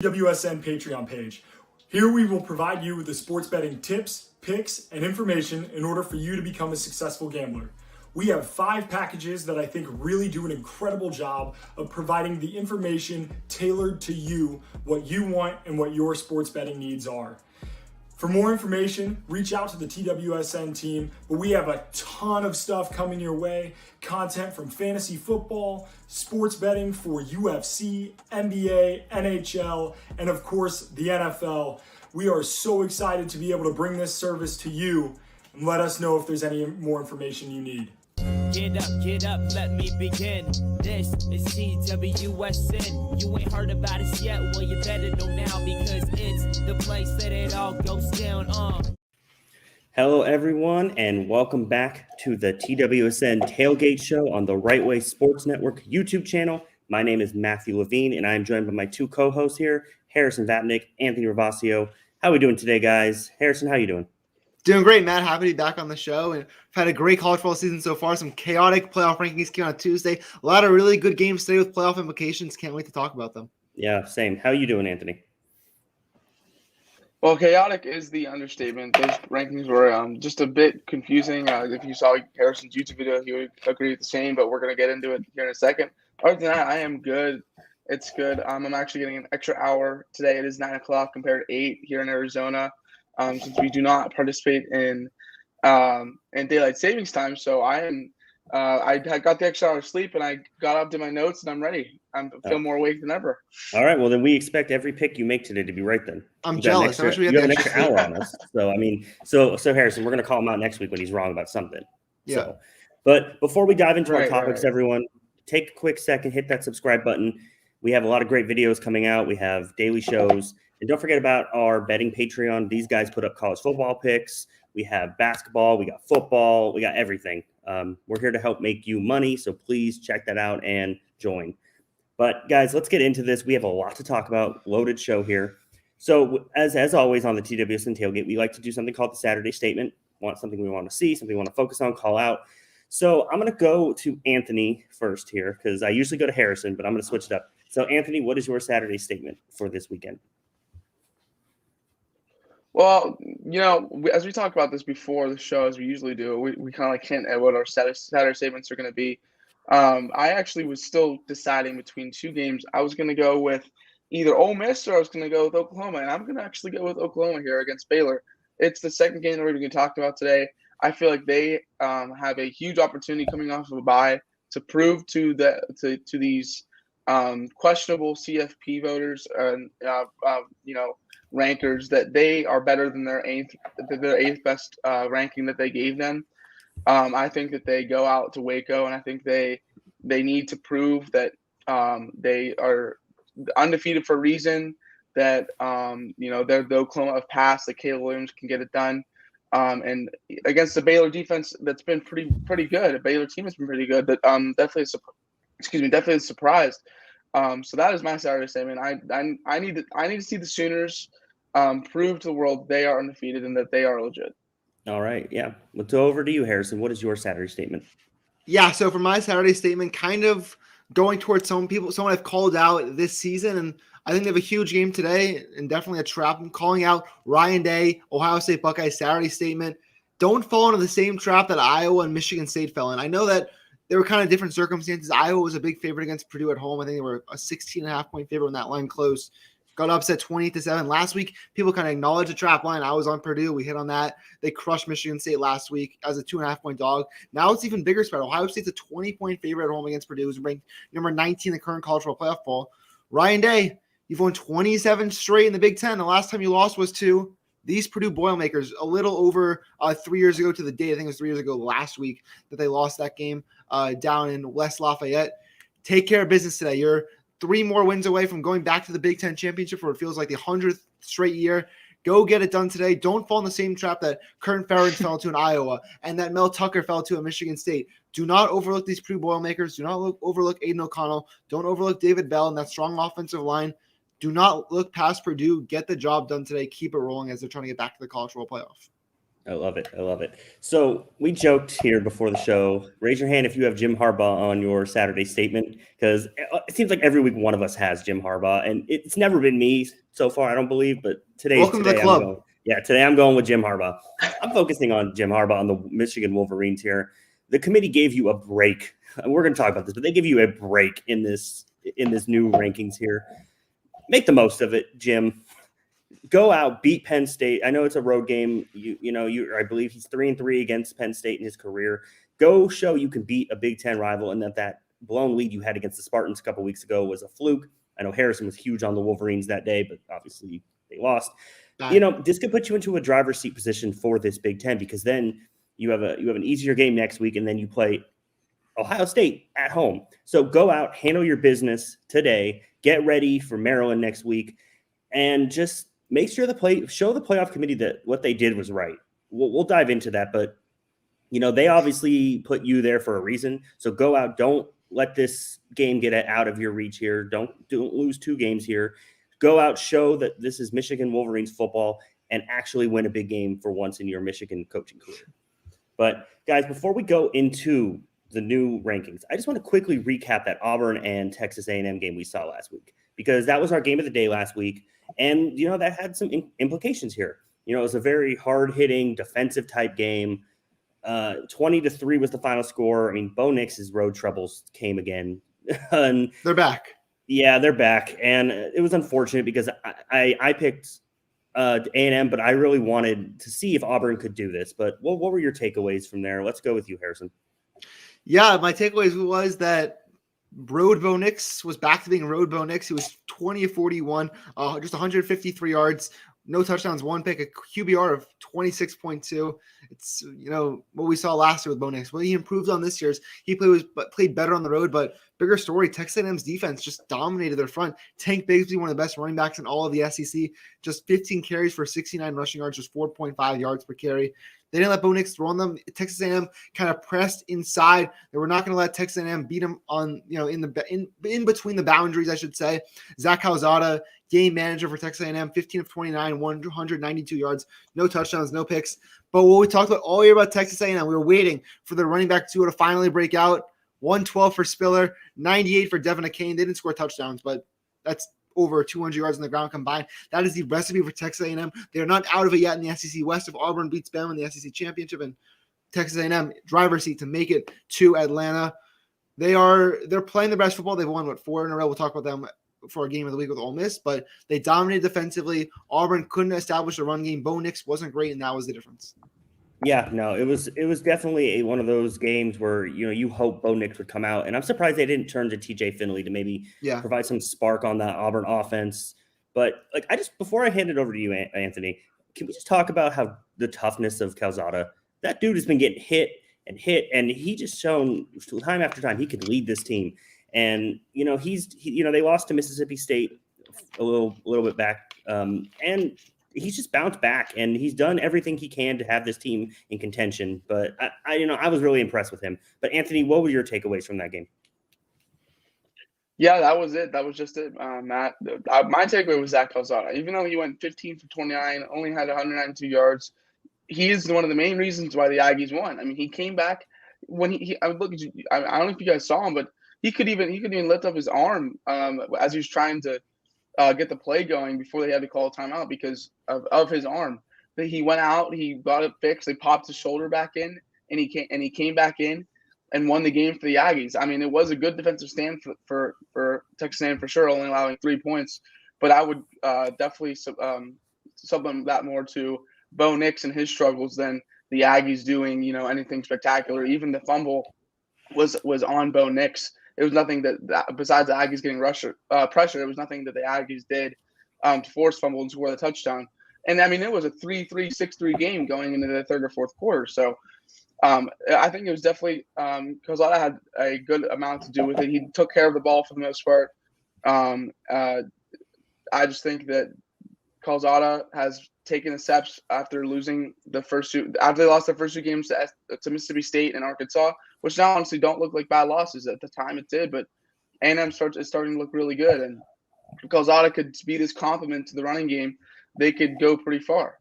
TWSN Patreon page. Here we will provide you with the sports betting tips, picks, and information in order for you to become a successful gambler. We have 5 packages that I think really do an incredible job of providing the information tailored to you, what you want, and what your sports betting needs are. For more information, reach out to the TWSN team, but we have a ton of stuff coming your way. Content from fantasy football, sports betting for UFC, NBA, NHL, and of course the NFL. We are so excited to be able to bring this service to you, and let us know if there's any more information you need. Get up, let me begin. This is TWSN. You ain't heard about us yet, well you better know now because it's the place that it all goes down on. Hello everyone and welcome back to the TWSN Tailgate Show on the Right Way Sports Network YouTube channel. My name is Matthew Levine and I am joined by my 2 co-hosts here, Harrison Vapnek, Anthony Ravasio. How are we doing today, guys? Harrison, how you doing? Doing great, Matt. Happy to be back on the show. And we've had a great college football season so far. Some chaotic playoff rankings came out on Tuesday. A lot of really good games today with playoff implications. Can't wait to talk about them. Yeah, same. How you doing, Anthony? Well, chaotic is the understatement. Those rankings were just a bit confusing. If you saw Harrison's YouTube video, he would agree with the same, but we're going to get into it here in a second. Other than that, I am good. It's good. I'm actually getting an extra hour today. It is 9 o'clock compared to 8 here in Arizona. Since we do not participate in daylight savings time, so I got the extra hour of sleep and I got up to my notes and I'm ready. I feel more awake than ever. All right, well then we expect every pick you make today to be right. Then I'm jealous. You have an extra hour on us, so I mean, so Harrison, we're gonna call him out next week when he's wrong about something. Yeah. So, but before we dive into our topics, everyone, take a quick second, hit that subscribe button. We have a lot of great videos coming out. We have daily shows. And don't forget about our betting Patreon. These guys put up college football picks. We have basketball. We got football. We got everything. We're here to help make you money. So please check that out and join. But guys, let's get into this. We have a lot to talk about. Loaded show here. So as always on the TWSN Tailgate, we like to do something called the Saturday Statement. Something we want to see, something we want to focus on, call out. So I'm going to go to Anthony first here because I usually go to Harrison, but I'm going to switch it up. So Anthony, what is your Saturday statement for this weekend? Well, as we talked about this before the show, as we usually do, we kind of like hint at what our Saturday statements are going to be. I actually was still deciding between 2 games. I was going to go with either Ole Miss or I was going to go with Oklahoma, and I'm going to actually go with Oklahoma here against Baylor. It's the second game that we're going to talk about today. I feel like they have a huge opportunity coming off of a bye to prove to these questionable CFP voters and rankers that they are better than their eighth best ranking that they gave them. I think that they go out to Waco, and I think they need to prove that they are undefeated for a reason. That they're the Oklahoma of past. That Caleb Williams can get it done. And against the Baylor defense, that's been pretty good. The Baylor team has been pretty good, but definitely surprised. So that is my Saturday statement. I need to see the Sooners prove to the world they are undefeated and that they are legit. All right, yeah. Let's go over to you, Harrison. What is your Saturday statement? Yeah, so for my Saturday statement, kind of going towards someone I've called out this season, and I think they have a huge game today and definitely a trap. I'm calling out Ryan Day, Ohio State Buckeyes Saturday statement. Don't fall into the same trap that Iowa and Michigan State fell in. I know that there were kind of different circumstances. Iowa was a big favorite against Purdue at home. I think they were a 16.5-point favorite when that line closed. Got upset 28-7. Last week, people kind of acknowledged the trap line. I was on Purdue. We hit on that. They crushed Michigan State last week as a 2.5-point dog. Now it's even bigger spread. Ohio State's a 20-point favorite at home against Purdue, who's ranked number 19 in the current college football playoff poll. Ryan Day, you've won 27 straight in the Big Ten. The last time you lost was to these Purdue Boilermakers a little over 3 years ago to the date. I think it was 3 years ago last week that they lost that game down in West Lafayette. Take care of business today. You're 3 more wins away from going back to the Big Ten championship for it feels like the 100th straight year. Go get it done today. Don't fall in the same trap that Curtin Ferentz fell to in Iowa and that Mel Tucker fell to at Michigan State. Do not overlook these Purdue Boilermakers. Do not overlook Aiden O'Connell. Don't overlook David Bell and that strong offensive line. Do not look past Purdue. Get the job done today. Keep it rolling as they're trying to get back to the college football playoff. I love it. I love it. So we joked here before the show. Raise your hand if you have Jim Harbaugh on your Saturday statement, because it seems like every week one of us has Jim Harbaugh, and it's never been me so far, I don't believe. But today to the club. Today I'm going with Jim Harbaugh. I'm focusing on Jim Harbaugh on the Michigan Wolverines here. The committee gave you a break. We're going to talk about this, but they give you a break in this new rankings here. Make the most of it, Jim. Go out, beat Penn State. I know it's a road game. I believe he's 3-3 against Penn State in his career. Go show you can beat a Big Ten rival, and that blown lead you had against the Spartans a couple weeks ago was a fluke. I know Harrison was huge on the Wolverines that day, but obviously they lost. This could put you into a driver's seat position for this Big Ten, because then you have an easier game next week, and then you play Ohio State at home. So go out, handle your business today, get ready for Maryland next week, and just make sure show the playoff committee that what they did was right. We'll dive into that, but they obviously put you there for a reason. So go out, don't let this game get out of your reach here. Don't lose 2 games here. Go out, show that this is Michigan Wolverines football, and actually win a big game for once in your Michigan coaching career. But guys, before we go into the new rankings, I just want to quickly recap that Auburn and Texas A&M game we saw last week, because that was our game of the day last week. And, that had some implications here. It was a very hard-hitting, defensive-type game. 20-3 was the final score. I mean, Bo Nix's road troubles came again. And they're back. Yeah, they're back. And it was unfortunate because I picked A&M, but I really wanted to see if Auburn could do this. But what were your takeaways from there? Let's go with you, Harrison. Yeah, my takeaways was that Road Bo Nix was back to being Road Bo Nix. He was 20 of 41, just 153 yards, no touchdowns, 1 pick, a QBR of 26.2. It's, what we saw last year with Bo Nix. Well, he improved on this year's. He played better on the road, but bigger story, Texas A&M's defense just dominated their front. Tank Bigsby, one of the best running backs in all of the SEC, just 15 carries for 69 rushing yards, just 4.5 yards per carry. They didn't let Bo Nix throw on them. Texas A&M kind of pressed inside. They were not going to let Texas A&M beat them on, in between the boundaries, I should say. Zach Calzada, game manager for Texas A&M, 15 of 29, 192 yards, no touchdowns, no picks. But what we talked about all year about Texas A&M, we were waiting for the running back duo to finally break out. 112 for Spiller, 98 for Devin Akane. They didn't score touchdowns, but that's over 200 yards on the ground combined. That is the recipe for Texas A&M. They are not out of it yet in the SEC West. If Auburn beats Bama in the SEC Championship, and Texas A&M driver's seat to make it to Atlanta. They're playing the best football. They've won 4 in a row. We'll talk about them for a game of the week with Ole Miss, but they dominated defensively. Auburn couldn't establish a run game. Bo Nix wasn't great, and that was the difference. Yeah, no, it was definitely one of those games where you hope Bo Nix would come out, and I'm surprised they didn't turn to TJ Finley to maybe provide some spark on that Auburn offense. But before I hand it over to you, Anthony, can we just talk about how the toughness of Calzada? That dude has been getting hit, and he just shown time after time he could lead this team. And they lost to Mississippi State a little bit back, and he's just bounced back, and he's done everything he can to have this team in contention. But I was really impressed with him. But Anthony, what were your takeaways from that game? Yeah, that was it. That was just it, Matt. My takeaway was Zach Calzada. Even though he went 15 for 29, only had 192 yards, he is one of the main reasons why the Aggies won. I mean, he came back when I don't know if you guys saw him, but he could even lift up his arm as he was trying to get the play going before they had to call a timeout because of his arm. But he went out, he got it fixed, they popped his shoulder back in, and he came back in and won the game for the Aggies. I mean, it was a good defensive stand for Texas A&M for sure, only allowing 3 points. But I would definitely supplement that more to Bo Nix and his struggles than the Aggies doing anything spectacular. Even the fumble was on Bo Nix. It was nothing that besides the Aggies getting pressure, it was nothing that the Aggies did to force fumble and score the touchdown. And, I mean, it was a 3-3, 6-3 game going into the third or fourth quarter. So I think it was definitely Calzada had a good amount to do with it. He took care of the ball for the most part. I just think that Calzada has taken the steps after losing after they lost their first 2 games to Mississippi State and Arkansas, which now honestly don't look like bad losses. At the time it did, but A&M is starting to look really good. And if Calzada could be this complement to the running game, they could go pretty far.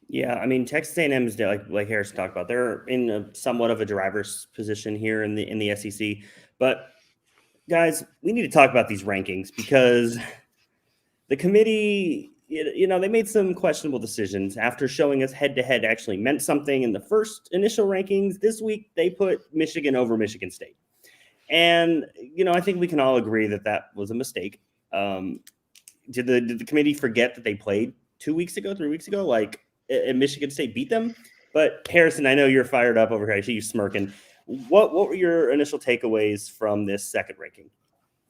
Yeah, I mean, Texas A&M is like Harris talked about. They're in somewhat of a driver's position here in the SEC. But guys, we need to talk about these rankings because the committee, they made some questionable decisions after showing us head-to-head actually meant something in the first initial rankings. This week, they put Michigan over Michigan State. And, I think we can all agree that was a mistake. Did the committee forget that they played 3 weeks ago, and Michigan State beat them? But Harrison, I know you're fired up over here. I see you smirking. What were your initial takeaways from this second ranking?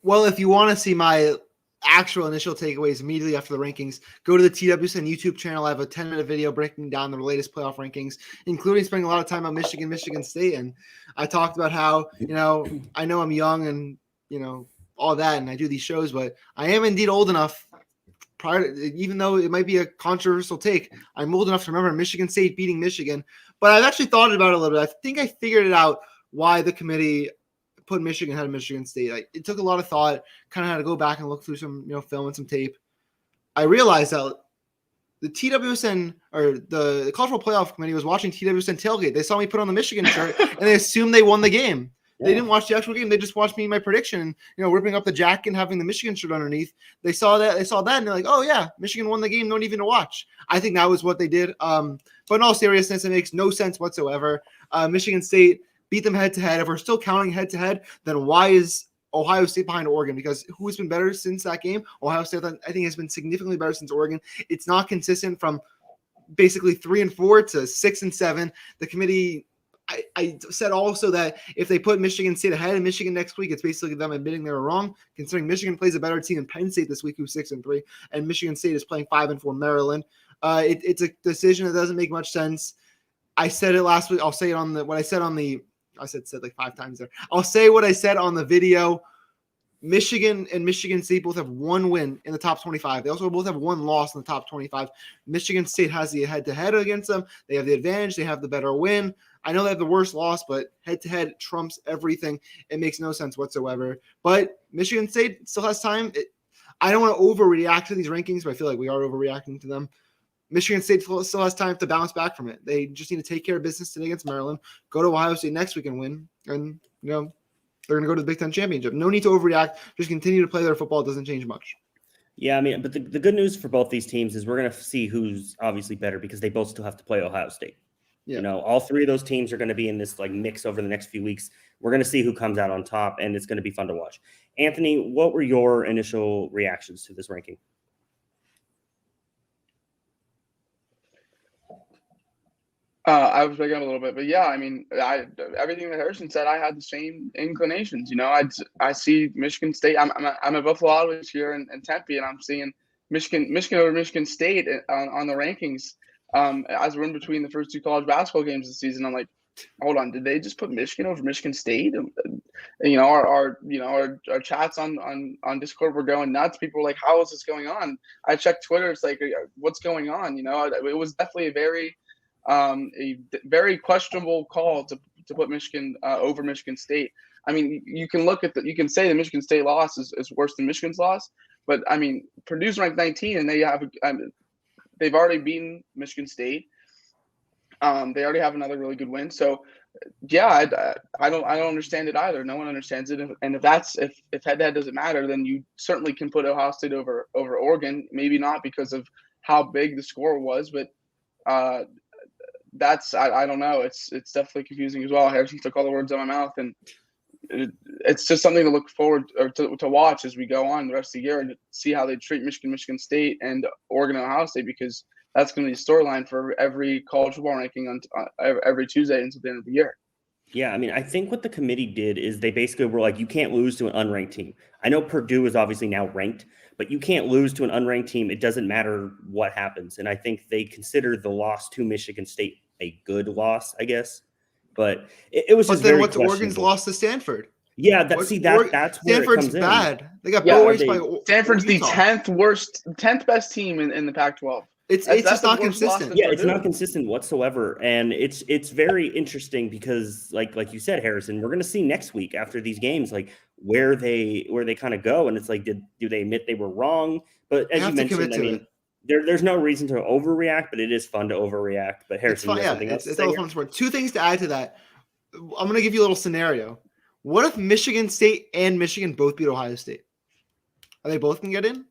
Well, if you want to see my actual initial takeaways immediately after the rankings, go to the TWSN YouTube channel. I have a 10-minute video breaking down the latest playoff rankings, including spending a lot of time on Michigan State. And I talked about how, I know I'm young and, all that, and I do these shows, but I am indeed old enough, even though it might be a controversial take, I'm old enough to remember Michigan State beating Michigan. But I've actually thought about it a little bit. I think I figured it out why the committee put Michigan ahead of Michigan State. It took a lot of thought, kind of had to go back and look through some, film and some tape. I realized that the TWSN or the College Football Playoff Committee was watching TWSN Tailgate. They saw me put on the Michigan shirt and they assumed they won the game. Yeah. They didn't watch the actual game. They just watched me and my prediction and, ripping up the jacket and having the Michigan shirt underneath. They saw that and they're like, oh yeah, Michigan won the game. No need even to watch. I think that was what they did. But in all seriousness, it makes no sense whatsoever. Michigan State beat them head-to-head. If we're still counting head-to-head, then why is Ohio State behind Oregon? Because who's been better since that game? Ohio State, I think, has been significantly better since Oregon. It's not consistent from basically 3-4 to 6-7. The committee, I said also that if they put Michigan State ahead of Michigan next week, it's basically them admitting they were wrong, considering Michigan plays a better team than Penn State this week, who's 6-3, and Michigan State is playing 5-4 Maryland. It's a decision that doesn't make much sense. I said it last week. I'll say it on what I said on the. I said like 5 times there. I'll say what I said on the video. Michigan and Michigan State both have one win in the top 25. They also both have one loss in the top 25. Michigan State has the head-to-head against them. They have the advantage. They have the better win. I know they have the worst loss, but head-to-head trumps everything. It makes no sense whatsoever. But Michigan State still has time. I don't want to overreact to these rankings, but I feel like we are overreacting to them. Michigan State still has time to bounce back from it. They just need to take care of business today against Maryland, go to Ohio State next week and win. And, they're going to go to the Big Ten Championship. No need to overreact. Just continue to play their football. It doesn't change much. Yeah, I mean, but the good news for both these teams is we're going to see who's obviously better because they both still have to play Ohio State. Yeah. All three of those teams are going to be in this mix over the next few weeks. We're going to see who comes out on top, and it's going to be fun to watch. Anthony, what were your initial reactions to this ranking? I was breaking up a little bit, but yeah, I mean, everything that Harrison said, I had the same inclinations. I see Michigan State. I'm a Buffalo Wild here in Tempe, and I'm seeing Michigan over Michigan State on the rankings. As we're in between the first 2 college basketball games this season, I'm like, hold on, did they just put Michigan over Michigan State? Our chats on Discord were going nuts. People were like, how is this going on? I checked Twitter. It's like, what's going on? It was definitely a very questionable call to put Michigan over Michigan State. I mean, you can say the Michigan State loss is worse than Michigan's loss, but I mean, Purdue's ranked 19 and they've already beaten Michigan State. They already have another really good win. So yeah, I don't understand it either. No one understands it. And if head-to-head doesn't matter, then you certainly can put Ohio State over Oregon. Maybe not because of how big the score was, but I don't know. It's definitely confusing as well. Harrison took all the words out of my mouth, and it's just something to look forward or to watch as we go on the rest of the year and see how they treat Michigan State and Oregon and Ohio State, because that's going to be the storyline for every college football ranking on every Tuesday until the end of the year. Yeah, I mean, I think what the committee did is they basically were like, you can't lose to an unranked team. I know Purdue is obviously now ranked, but you can't lose to an unranked team. It doesn't matter what happens. And I think they consider the loss to Michigan State a good loss, I guess. But it was just very questionable. But then what's Oregon's loss to Stanford? Yeah, that's where Stanford's it comes bad. In. They got boys by Stanford's the 10th best team in the Pac-12. It's just not consistent. Yeah, it's not consistent whatsoever, and it's very interesting because, like you said, Harrison, we're going to see next week after these games, where they kind of go, and it's like, do they admit they were wrong? But as you mentioned, I mean, there's no reason to overreact, but it is fun to overreact. But Harrison, you have something else to it's say all here? fun sport. Two things to add to that. I'm going to give you a little scenario. What if Michigan State and Michigan both beat Ohio State? Are they both going to get in?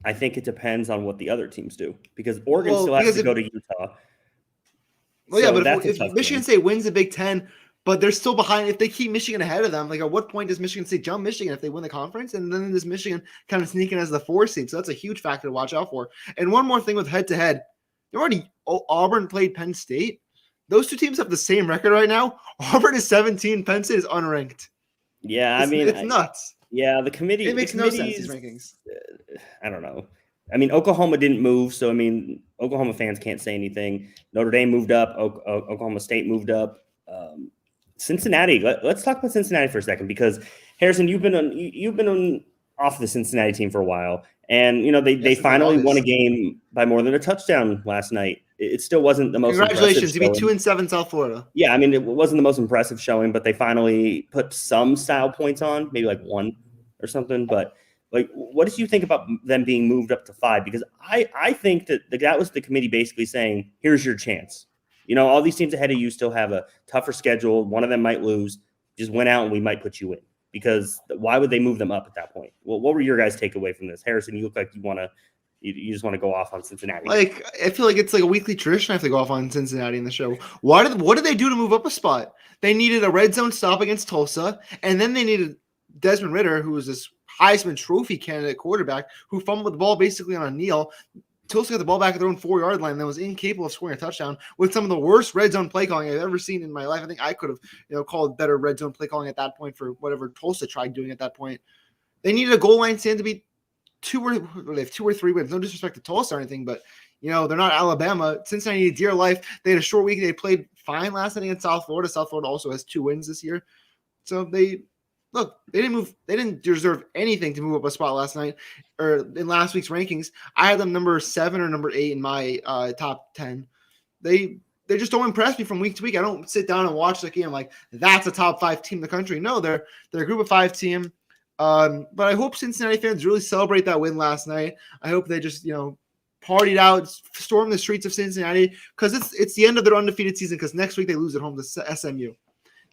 I think it depends on what the other teams do because Oregon still has to go to Utah. Well, so yeah, but if Michigan State wins the Big Ten, but they're still behind, if they keep Michigan ahead of them, like at what point does Michigan State jump Michigan if they win the conference? And then does Michigan kind of sneak in as the 4 seed? So that's a huge factor to watch out for. And one more thing with head-to-head. You already Auburn played Penn State. Those two teams have the same record right now. Auburn is 17. Penn State is unranked. Yeah, it's nuts. Yeah, the committee. It makes no sense, these rankings. I don't know. I mean, Oklahoma didn't move, so I mean, Oklahoma fans can't say anything. Notre Dame moved up. Oklahoma State moved up. Cincinnati. Let's talk about Cincinnati for a second because Harrison, you've been on off the Cincinnati team for a while, and you know they finally won a game by more than a touchdown last night. It still wasn't the most. Congratulations! You beat 2-7 South Florida. Yeah, I mean it wasn't the most impressive showing, but they finally put some style points on, maybe like 1 or something. But like, what did you think about them being moved up to 5? Because I think that was the committee basically saying, "Here's your chance." You know, all these teams ahead of you still have a tougher schedule. One of them might lose. Just went out and we might put you in. Because why would they move them up at that point? Well, what were your guys' takeaway from this? Harrison, you look like you just want to go off on Cincinnati. Like, I feel like it's like a weekly tradition. I have to go off on Cincinnati in the show. What did they do to move up a spot? They needed a red zone stop against Tulsa, and then they needed Desmond Ridder, who was this Heisman Trophy candidate quarterback, who fumbled the ball basically on a kneel. Tulsa got the ball back at their own 4-yard line and was incapable of scoring a touchdown with some of the worst red zone play calling I've ever seen in my life. I think I could have, called better red zone play calling at that point for whatever Tulsa tried doing at that point. They needed a goal line stand to be 2 or 3 wins. No disrespect to Tulsa or anything, but they're not Alabama. Cincinnati needed dear life. They had a short week. They played fine last night against South Florida. South Florida also has 2 wins this year. So they didn't move. They didn't deserve anything to move up a spot last night or in last week's rankings. I had them number 7 or number 8 in my top 10. They just don't impress me from week to week. I don't sit down and watch the game like that's a top 5 team in the country. No, they're a group of 5 team. But I hope Cincinnati fans really celebrate that win last night. I hope they just partied out, storm the streets of Cincinnati because it's the end of their undefeated season. Because next week they lose at home to SMU.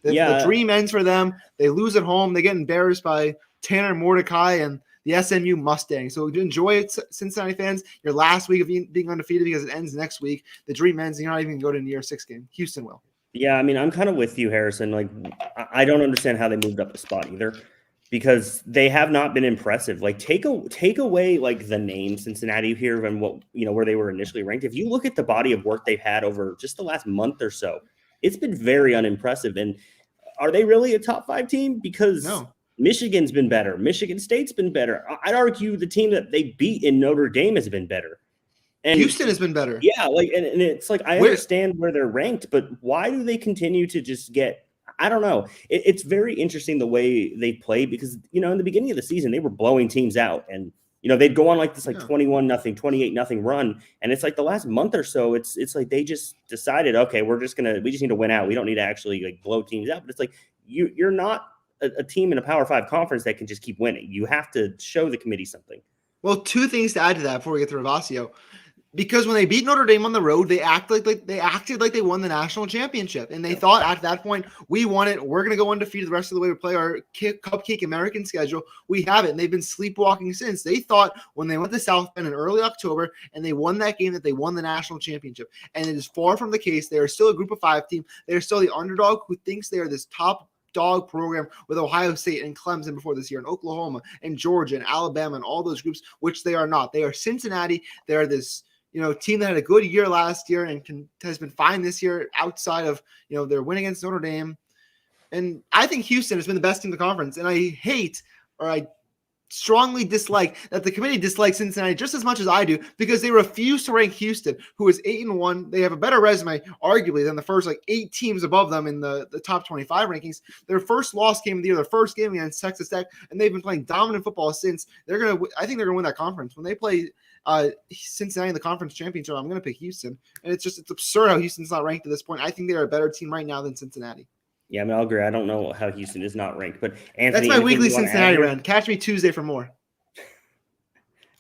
The dream ends for them. They lose at home. They get embarrassed by Tanner Mordecai and the SMU Mustangs. So enjoy it, Cincinnati fans. Your last week of being undefeated because it ends next week. The dream ends. And you're not even going to go to the year 6 game. Houston will. Yeah, I mean, I'm kind of with you, Harrison. Like, I don't understand how they moved up a spot either because they have not been impressive. Like, take away like the name Cincinnati here and what where they were initially ranked. If you look at the body of work they've had over just the last month or so, it's been very unimpressive. And are they really a top 5 team? Because Michigan's been better. Michigan State's been better. I'd argue the team that they beat in Notre Dame has been better. And Houston has been better. Yeah, like and it's like I understand where they're ranked, but why do they continue to just get I don't know. It's very interesting the way they play because in the beginning of the season they were blowing teams out and they'd go on like this 21-0, 28-0 run. And it's like the last month or so, it's like they just decided, okay, we just need to win out. We don't need to actually like blow teams out. But it's like you're not a team in a Power 5 conference that can just keep winning. You have to show the committee something. Well, 2 things to add to that before we get to Ravasio. Because when they beat Notre Dame on the road, they acted like they won the national championship. And they thought at that point, we won it. We're going to go undefeated the rest of the way to play our cupcake American schedule. We have it. And they've been sleepwalking since. They thought when they went to South Bend in early October and they won that game that they won the national championship. And it is far from the case. They are still a group of 5 team. They are still the underdog who thinks they are this top dog program with Ohio State and Clemson before this year, and Oklahoma and Georgia and Alabama and all those groups, which they are not. They are Cincinnati. They are this team that had a good year last year and has been fine this year outside of, their win against Notre Dame. And I think Houston has been the best team in the conference. And I strongly dislike that the committee dislikes Cincinnati just as much as I do because they refuse to rank Houston, who is 8-1. They have a better resume, arguably, than the first 8 teams above them in the top 25 rankings. Their first loss game of the year, their first game against Texas Tech, and they've been playing dominant football since. I think they're going to win that conference. When they play Cincinnati in the conference championship, I'm going to pick Houston. And it's absurd how Houston's not ranked at this point. I think they're a better team right now than Cincinnati. Yeah, I mean, I'll agree. I don't know how Houston is not ranked, but Anthony. That's my weekly Cincinnati rant. Catch me Tuesday for more.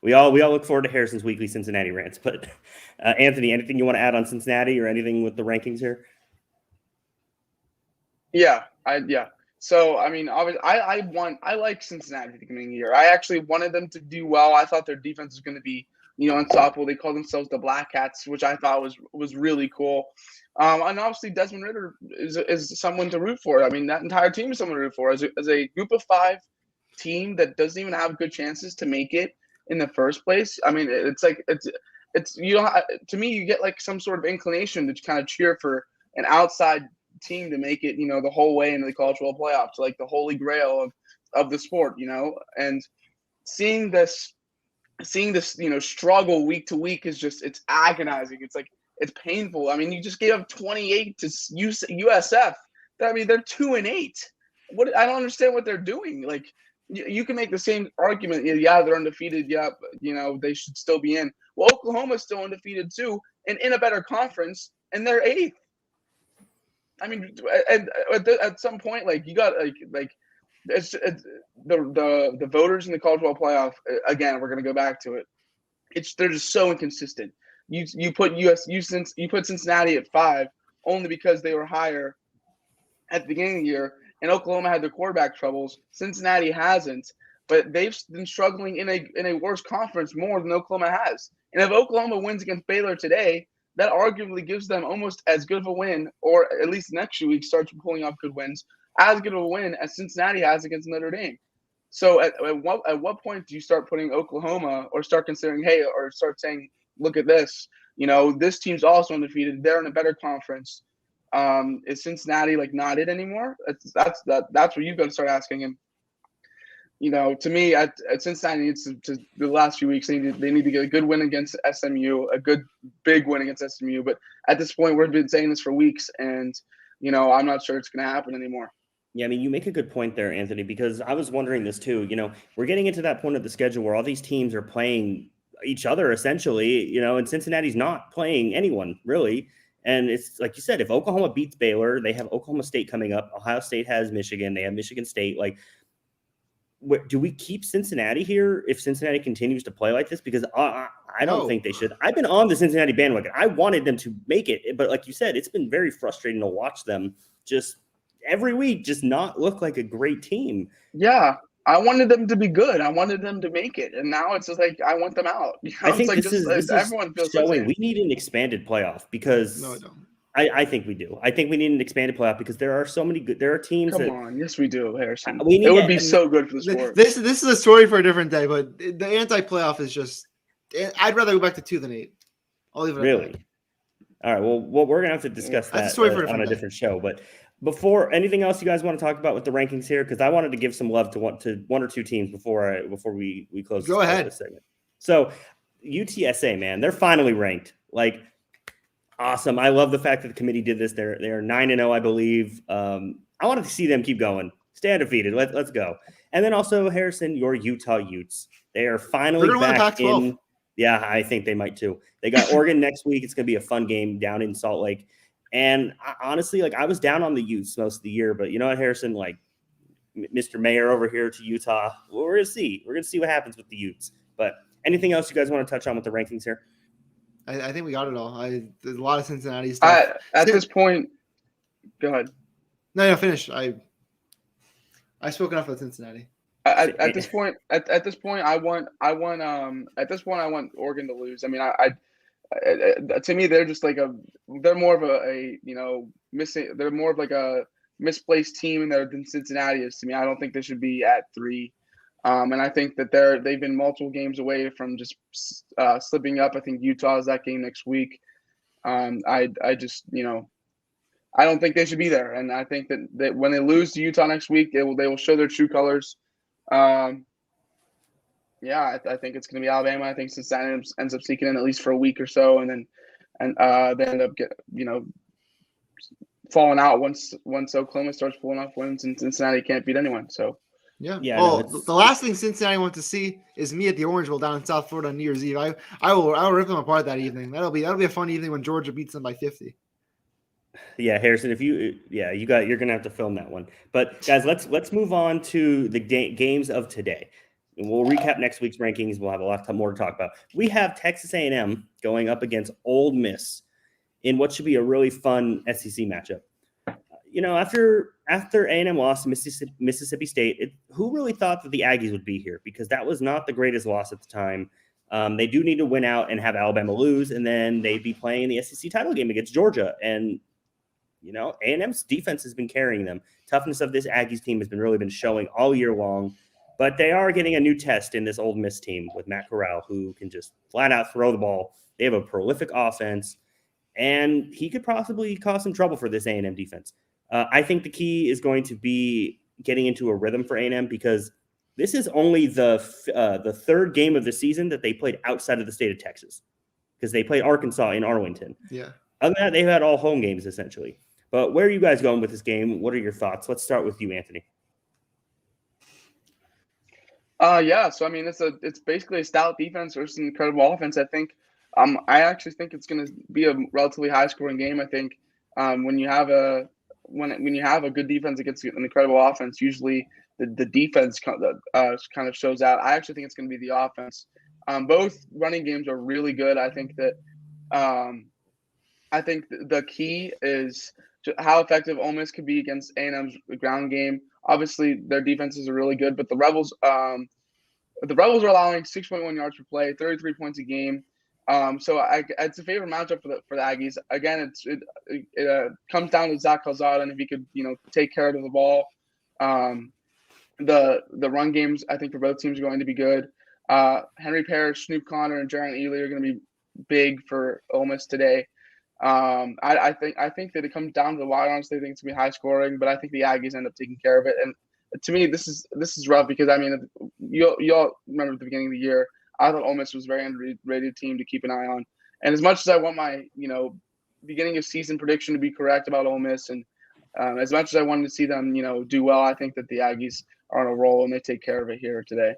We all look forward to Harrison's weekly Cincinnati rants. But Anthony, anything you want to add on Cincinnati or anything with the rankings here? Yeah. So I mean, obviously, I like Cincinnati at the beginning of the year. I actually wanted them to do well. I thought their defense was going to be, unstoppable. They call themselves the Black Cats, which I thought was really cool. And obviously, Desmond Ridder is someone to root for. I mean, that entire team is someone to root for. As a group of 5 team that doesn't even have good chances to make it in the first place. I mean, it's to me, you get like some sort of inclination to kind of cheer for an outside team to make it, the whole way into the college football playoffs, like the holy grail of the sport, and seeing this, struggle week to week is just, it's agonizing. It's like, it's painful. I mean, you just gave up 28 to USF. I mean, they're 2-8. I don't understand what they're doing. Like, you can make the same argument. Yeah, they're undefeated. Yeah, they should still be in. Well, Oklahoma's still undefeated too, and in a better conference, and they're 8th. I mean, at some point, like, you got it's the voters in the college football playoff. Again, we're gonna go back to it. They're just so inconsistent. You put Cincinnati at 5 only because they were higher at the beginning of the year, and Oklahoma had their quarterback troubles. Cincinnati hasn't, but they've been struggling in a worse conference more than Oklahoma has. And if Oklahoma wins against Baylor today, that arguably gives them almost as good of a win, or at least next week starts pulling off good wins, as good of a win as Cincinnati has against Notre Dame. So at what point do you start putting Oklahoma, or start considering, hey, or start saying, look at this, this team's also undefeated. They're in a better conference. Is Cincinnati like not it anymore? That's what you've got to start asking. And to me, at Cincinnati needs to the last few weeks, they need to get a good win against SMU, a good big win against SMU. But at this point, we've been saying this for weeks, and I'm not sure it's going to happen anymore. Yeah, I mean, you make a good point there, Anthony, because I was wondering this too. We're getting into that point of the schedule where all these teams are playing each other essentially, and Cincinnati's not playing anyone really. And it's like you said, if Oklahoma beats Baylor, they have Oklahoma State coming up. Ohio State has Michigan. They have Michigan State. Like, do we keep Cincinnati here if Cincinnati continues to play like this? Because I don't think they should. I've been on the Cincinnati bandwagon. I wanted them to make it. But like you said, it's been very frustrating to watch them just every week just not look like a great team. Yeah. I wanted them to be good. I wanted them to make it. And now it's just like, I want them out. I think this is everyone feels showing we need an expanded playoff because No, I don't. I think we do. I think we need an expanded playoff because there are so many good. There are teams. Come on, yes, we do, Harrison. It would be so good for the sport. This is a story for a different day, but the anti-playoff is just. I'd rather go back to 2 than 8. I'll leave it. Really? All right. Well, we're gonna have to discuss that on a different show. But before anything else, you guys want to talk about with the rankings here? Because I wanted to give some love to one or two teams before we close. Go ahead. This segment. So UTSA, man, they're finally ranked. Like. Awesome. I love the fact that the committee did this. They're 9-0, I believe. I wanted to see them keep going. Stay undefeated. Let's go. And then also, Harrison, your Utah Utes. They are finally back in. Yeah, I think they might too. They got Oregon next week. It's going to be a fun game down in Salt Lake. And honestly, I was down on the Utes most of the year. But you know what, Harrison? Mr. Mayor over here to Utah. Well, we're going to see. We're going to see what happens with the Utes. But anything else you guys want to touch on with the rankings here? I think we got it all. There's a lot of Cincinnati stuff. At this point, go ahead. No, finish. I spoke enough about Cincinnati. At this point, I want Oregon to lose. I mean, to me, they're just like they're more of a misplaced team than Cincinnati is to me. I don't think they should be at 3. And I think that they've been multiple games away from just slipping up. I think Utah is that game next week. I don't think they should be there. And I think that when they lose to Utah next week, they will show their true colors. I think it's going to be Alabama. I think Cincinnati ends up sneaking in at least for a week or so, and they end up falling out once Oklahoma starts pulling off wins, and Cincinnati can't beat anyone. So. Yeah. Well, the last thing Cincinnati wants to see is me at the Orange Bowl down in South Florida on New Year's Eve. I will rip them apart that evening. That'll be a fun evening when Georgia beats them by 50. Yeah, Harrison, you're gonna have to film that one. But guys, let's move on to the games of today. We'll recap next week's rankings. We'll have a lot more to talk about. We have Texas A&M going up against Ole Miss in what should be a really fun SEC matchup. After A&M lost to Mississippi State, who really thought that the Aggies would be here? Because that was not the greatest loss at the time. They do need to win out and have Alabama lose, and then they'd be playing in the SEC title game against Georgia. And, A&M's defense has been carrying them. Toughness of this Aggies team has really been showing all year long. But they are getting a new test in this Ole Miss team with Matt Corral, who can just flat out throw the ball. They have a prolific offense, and he could possibly cause some trouble for this A&M defense. I think the key is going to be getting into a rhythm for A&M, because this is only the third game of the season that they played outside of the state of Texas, because they played Arkansas in Arlington. Yeah. Other than that, they've had all home games essentially. But where are you guys going with this game? What are your thoughts? Let's start with you, Anthony. So I mean, it's basically a stout defense versus an incredible offense. I think, I actually think it's going to be a relatively high scoring game. I think when you have a good defense against an incredible offense, usually the defense kind of shows out. I actually think it's going to be the offense. Both running games are really good. I think that the key is how effective Ole Miss could be against A&M's ground game. Obviously, their defenses are really good, but the Rebels are allowing 6.1 yards per play, 33 points a game. So it's a favorite matchup for the Aggies. Again, it comes down to Zach Calzada, and if he could, take care of the ball. The run games, I think, for both teams are going to be good. Henry Parrish, Snoop Connor, and Jaron Ely are going to be big for Ole Miss today. I think that it comes down to the wire. Honestly, I think it's going to be high scoring, but I think the Aggies end up taking care of it. And to me, this is rough, because I mean, you all remember at the beginning of the year, I thought Ole Miss was a very underrated team to keep an eye on. And as much as I want my beginning of season prediction to be correct about Ole Miss, and as much as I wanted to see them do well, I think that the Aggies are on a roll and they take care of it here today.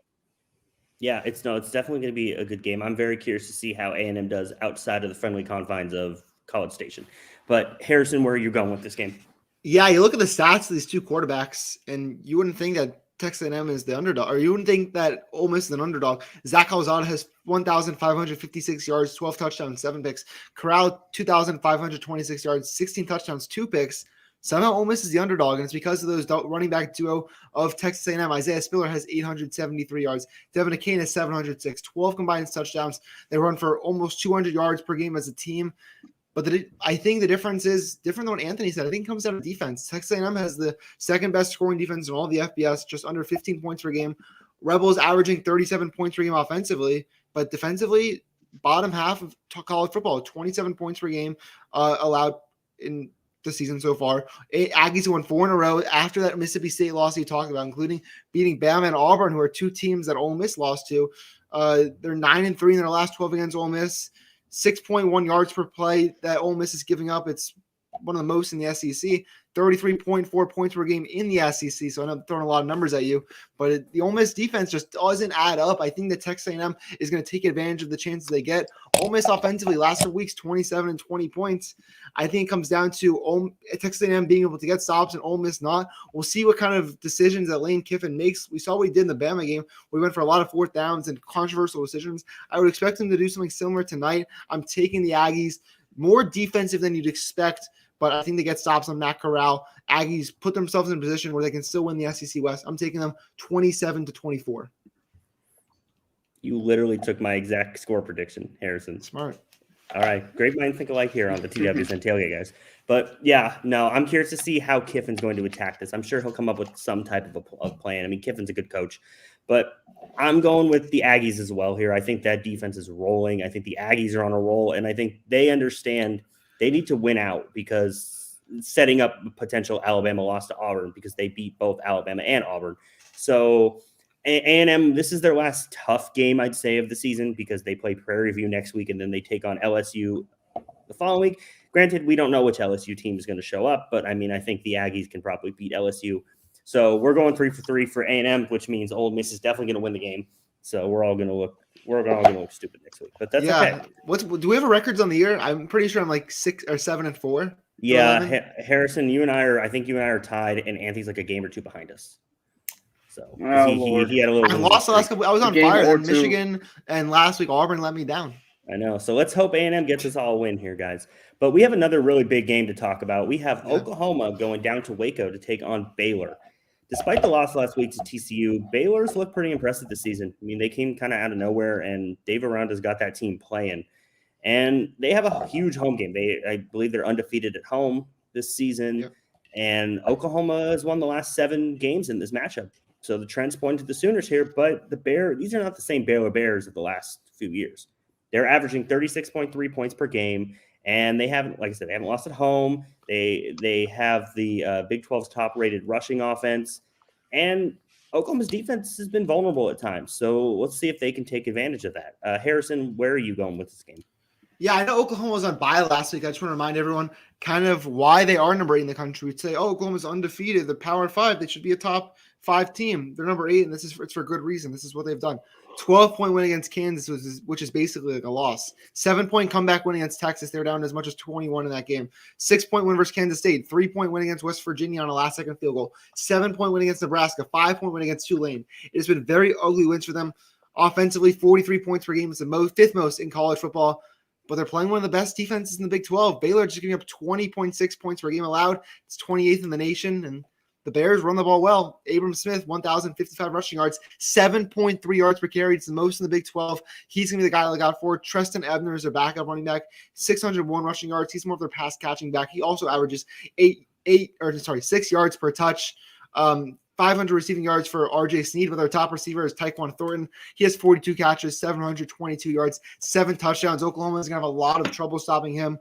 Yeah, it's definitely going to be a good game. I'm very curious to see how A&M does outside of the friendly confines of College Station. But Harrison, where are you going with this game? Yeah, you look at the stats of these two quarterbacks, and you wouldn't think that Texas A&M is the underdog, or you wouldn't think that Ole Miss is an underdog. Zach Calzada has 1,556 yards, 12 touchdowns, 7 picks. Corral, 2,526 yards, 16 touchdowns, 2 picks. Somehow Ole Miss is the underdog, and it's because of those running back duo of Texas A&M. Isaiah Spiller has 873 yards. Devin Akane has 706, 12 combined touchdowns. They run for almost 200 yards per game as a team. But I think the difference is different than what Anthony said. I think it comes down to defense. Texas A&M has the second best scoring defense in all the FBS, just under 15 points per game. Rebels averaging 37 points per game offensively, but defensively, bottom half of college football, 27 points per game allowed in the season so far. Aggies won 4 in a row after that Mississippi State loss you talked about, including beating Bama and Auburn, who are two teams that Ole Miss lost to. They're 9-3 in their last 12 against Ole Miss. 6.1 yards per play that Ole Miss is giving up. It's one of the most in the SEC. 33.4 points per game in the SEC. So I'm throwing a lot of numbers at you, but the Ole Miss defense just doesn't add up. I think that Texas A&M is going to take advantage of the chances they get. Ole Miss offensively last 4 weeks, 27 and 20 points. I think it comes down to Texas A&M being able to get stops and Ole Miss not. We'll see what kind of decisions that Lane Kiffin makes. We saw what he did in the Bama game. We went for a lot of 4th downs and controversial decisions. I would expect him to do something similar tonight. I'm taking the Aggies, more defensive than you'd expect, but I think they get stops on Matt Corral. Aggies put themselves in a position where they can still win the SEC West. I'm taking them 27-24. You literally took my exact score prediction, Harrison. Smart. All right. Great minds think alike here on the TWSN Tailgate, guys. But yeah, no, I'm curious to see how Kiffin's going to attack this. I'm sure he'll come up with some type of a plan. I mean, Kiffin's a good coach, but I'm going with the Aggies as well here. I think that defense is rolling. I think the Aggies are on a roll, and I think they understand they need to win out, because setting up a potential Alabama loss to Auburn, because they beat both Alabama and Auburn. So A&M, this is their last tough game, I'd say, of the season, because they play Prairie View next week, and then they take on LSU the following week. Granted, we don't know which LSU team is going to show up, but I mean, I think the Aggies can probably beat LSU. So we're going 3 for 3 for A&M, which means Ole Miss is definitely going to win the game. So we're all going to look stupid next week, but that's okay. Do we have records on the year? I'm pretty sure I'm like 6 or 7-4. Yeah, Harrison, I think you and I are tied, and Anthony's like a game or 2 behind us. So Oh, he had a little. I lost the last couple. I was on fire. Then two. Michigan and last week Auburn let me down. I know. So let's hope A&M gets us all a win here, guys. But we have another really big game to talk about. We have Oklahoma going down to Waco to take on Baylor. Despite the loss last week to TCU, Baylor's looked pretty impressive this season. I mean, they came kind of out of nowhere, and Dave Aranda's got that team playing. And they have a huge home game. I believe they're undefeated at home this season. Yep. And Oklahoma has won the last 7 games in this matchup. So the trends point to the Sooners here, but these are not the same Baylor Bears of the last few years. They're averaging 36.3 points per game, and they haven't, like I said, they haven't lost at home. They have the Big 12's top-rated rushing offense, and Oklahoma's defense has been vulnerable at times. So let's see if they can take advantage of that. Harrison, where are you going with this game? Yeah, I know Oklahoma was on bye last week. I just want to remind everyone kind of why they are number 8 in the country. We'd say, Oklahoma's undefeated. They're Power 5. They should be a top 5 team. They're number 8, and it's for good reason. This is what they've done. 12-point win against Kansas, which is basically like a loss. 7-point comeback win against Texas. They're down as much as 21 in that game. 6-point win versus Kansas State. 3-point win against West Virginia on a last-second field goal. 7-point win against Nebraska. 5-point win against Tulane. It has been very ugly wins for them. Offensively, 43 points per game. It's the 5th most in college football. But they're playing one of the best defenses in the Big 12. Baylor just giving up 20.6 points per game allowed. It's 28th in the nation, and the Bears run the ball well. Abram Smith, 1,055 rushing yards, 7.3 yards per carry. It's the most in the Big 12. He's going to be the guy to look out for. Treston Ebner is their backup running back, 601 rushing yards. He's more of their pass-catching back. He also averages 6 yards per touch. 500 receiving yards for RJ Sneed, but their top receiver is Tyquan Thornton. He has 42 catches, 722 yards, 7 touchdowns. Oklahoma is going to have a lot of trouble stopping him.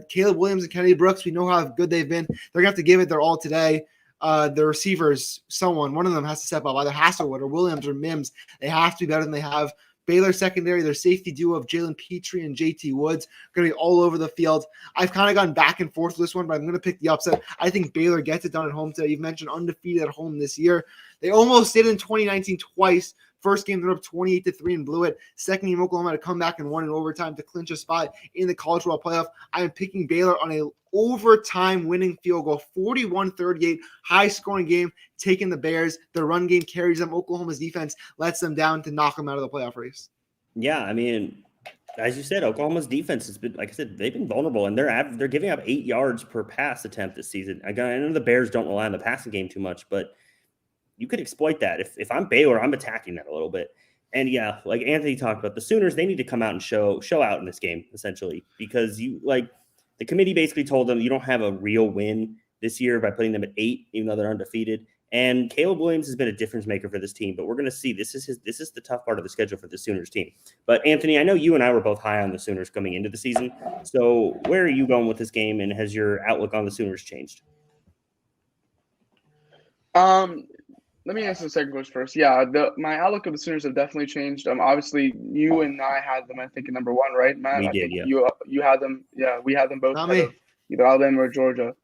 Caleb Williams and Kennedy Brooks, we know how good they've been. They're going to have to give it their all today. The receivers, one of them has to step up, either Hasselwood or Williams or Mims. They have to be better than they have. Baylor secondary, their safety duo of Jalen Petrie and JT Woods going to be all over the field. I've kind of gone back and forth with this one, but I'm going to pick the upset. I think Baylor gets it done at home today. You've mentioned undefeated at home this year. They almost did in 2019 twice. First game, they're up 28-3 and blew it. Second game, Oklahoma had to come back and won in overtime to clinch a spot in the college football playoff. I am picking Baylor on a overtime winning field goal, 41-38, high-scoring game, taking the Bears. Their run game carries them. Oklahoma's defense lets them down to knock them out of the playoff race. Yeah, I mean, as you said, Oklahoma's defense has been, like I said, they've been vulnerable, and they're giving up 8 yards per pass attempt this season. I know the Bears don't rely on the passing game too much, but you could exploit that. If I'm Baylor, I'm attacking that a little bit. And yeah, like Anthony talked about, the Sooners, they need to come out and show out in this game, essentially, because the committee basically told them you don't have a real win this year by putting them at 8, even though they're undefeated. And Caleb Williams has been a difference maker for this team, but we're going to see this is the tough part of the schedule for the Sooners team. But Anthony, I know you and I were both high on the Sooners coming into the season. So where are you going with this game, and has your outlook on the Sooners changed? Let me answer the second question first. Yeah, my outlook of the Sooners have definitely changed. Obviously, you and I had them, I think, at number 1, right, Matt? We did, yeah. You had them. Yeah, we had them both. Not me. Either Alabama or Georgia.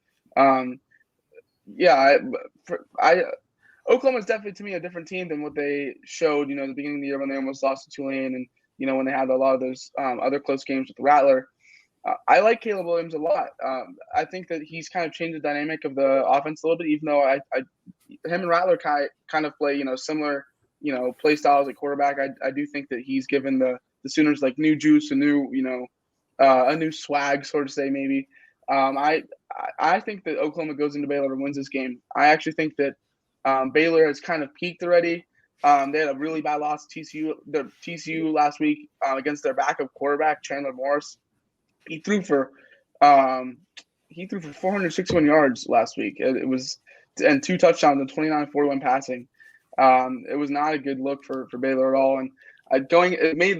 Oklahoma's definitely, to me, a different team than what they showed, at the beginning of the year when they almost lost to Tulane and, when they had a lot of those other close games with the Rattler. I like Caleb Williams a lot. I think that he's kind of changed the dynamic of the offense a little bit, even though him and Rattler kind of play, similar, play styles at quarterback. I do think that he's given the Sooners like new juice, a new swag, sort of say, maybe. I think that Oklahoma goes into Baylor and wins this game. I actually think that Baylor has kind of peaked already. They had a really bad loss to TCU last week against their backup quarterback, Chandler Morris. He threw for 461 yards last week. It was and 2 touchdowns and 29-41 passing. It was not a good look for Baylor at all. And it made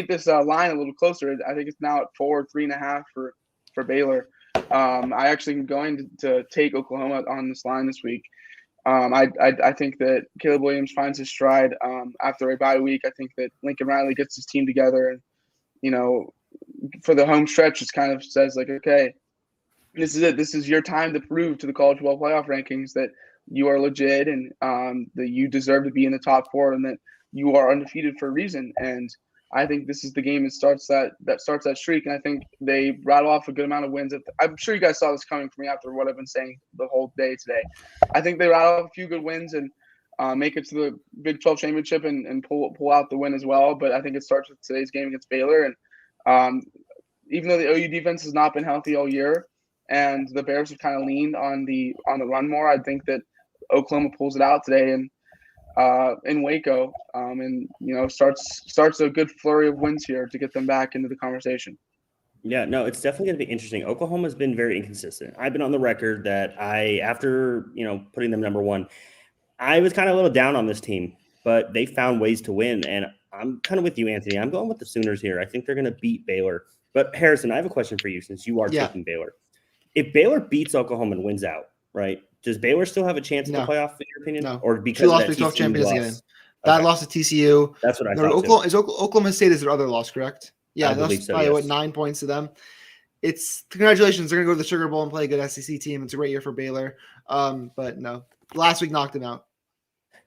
this line a little closer. I think it's now at 3.5 for Baylor. I actually am going to take Oklahoma on this line this week. I think that Caleb Williams finds his stride after a bye week. I think that Lincoln Riley gets his team together, and for the home stretch, it kind of says like, okay, this is it. This is your time to prove to the college football playoff rankings that you are legit and that you deserve to be in the top 4 and that you are undefeated for a reason. And I think this is the game that starts that streak. And I think they rattle off a good amount of wins. I'm sure you guys saw this coming from me after what I've been saying the whole day today. I think they rattle off a few good wins, and make it to the Big 12 championship and pull out the win as well. But I think it starts with today's game against Baylor. And even though the OU defense has not been healthy all year, and the Bears have kind of leaned on the run more, I think that Oklahoma pulls it out today and in Waco, and starts a good flurry of wins here to get them back into the conversation. Yeah, no, it's definitely going to be interesting. Oklahoma's been very inconsistent. I've been on the record that after putting them number one, I was kind of a little down on this team, but they found ways to win, and I'm kind of with you, Anthony. I'm going with the Sooners here. I think they're going to beat Baylor. But Harrison, I have a question for you since you are taking Baylor. If Baylor beats Oklahoma and wins out, right? Does Baylor still have a chance in the playoff, in your opinion? No. Or because two lost Big 12 champions again. That loss to TCU. That's what I thought. Oklahoma State is their other loss, correct? Yeah, that's probably 9 points to them. It's congratulations. They're going to go to the Sugar Bowl and play a good SEC team. It's a great year for Baylor. But no, last week knocked them out.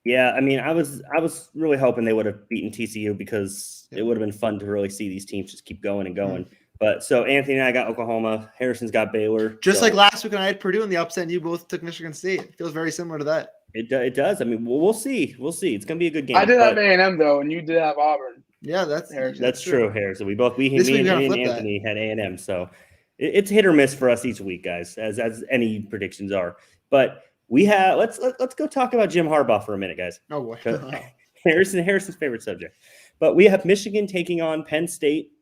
Yeah, I mean, I was really hoping they would have beaten TCU because it would have been fun to really see these teams just keep going and going. Mm-hmm. But so Anthony and I got Oklahoma. Harrison's got Baylor. Just like last week when I had Purdue in the upset, and you both took Michigan State. It feels very similar to that. It does. I mean, we'll see. We'll see. It's going to be a good game. I did have A&M though, and you did have Auburn. Yeah, that's true, Harrison. Me and Anthony had A&M. So it's hit or miss for us each week, guys, as any predictions are. But we have let's go talk about Jim Harbaugh for a minute, guys. Oh boy. Harrison's favorite subject. But we have Michigan taking on Penn State.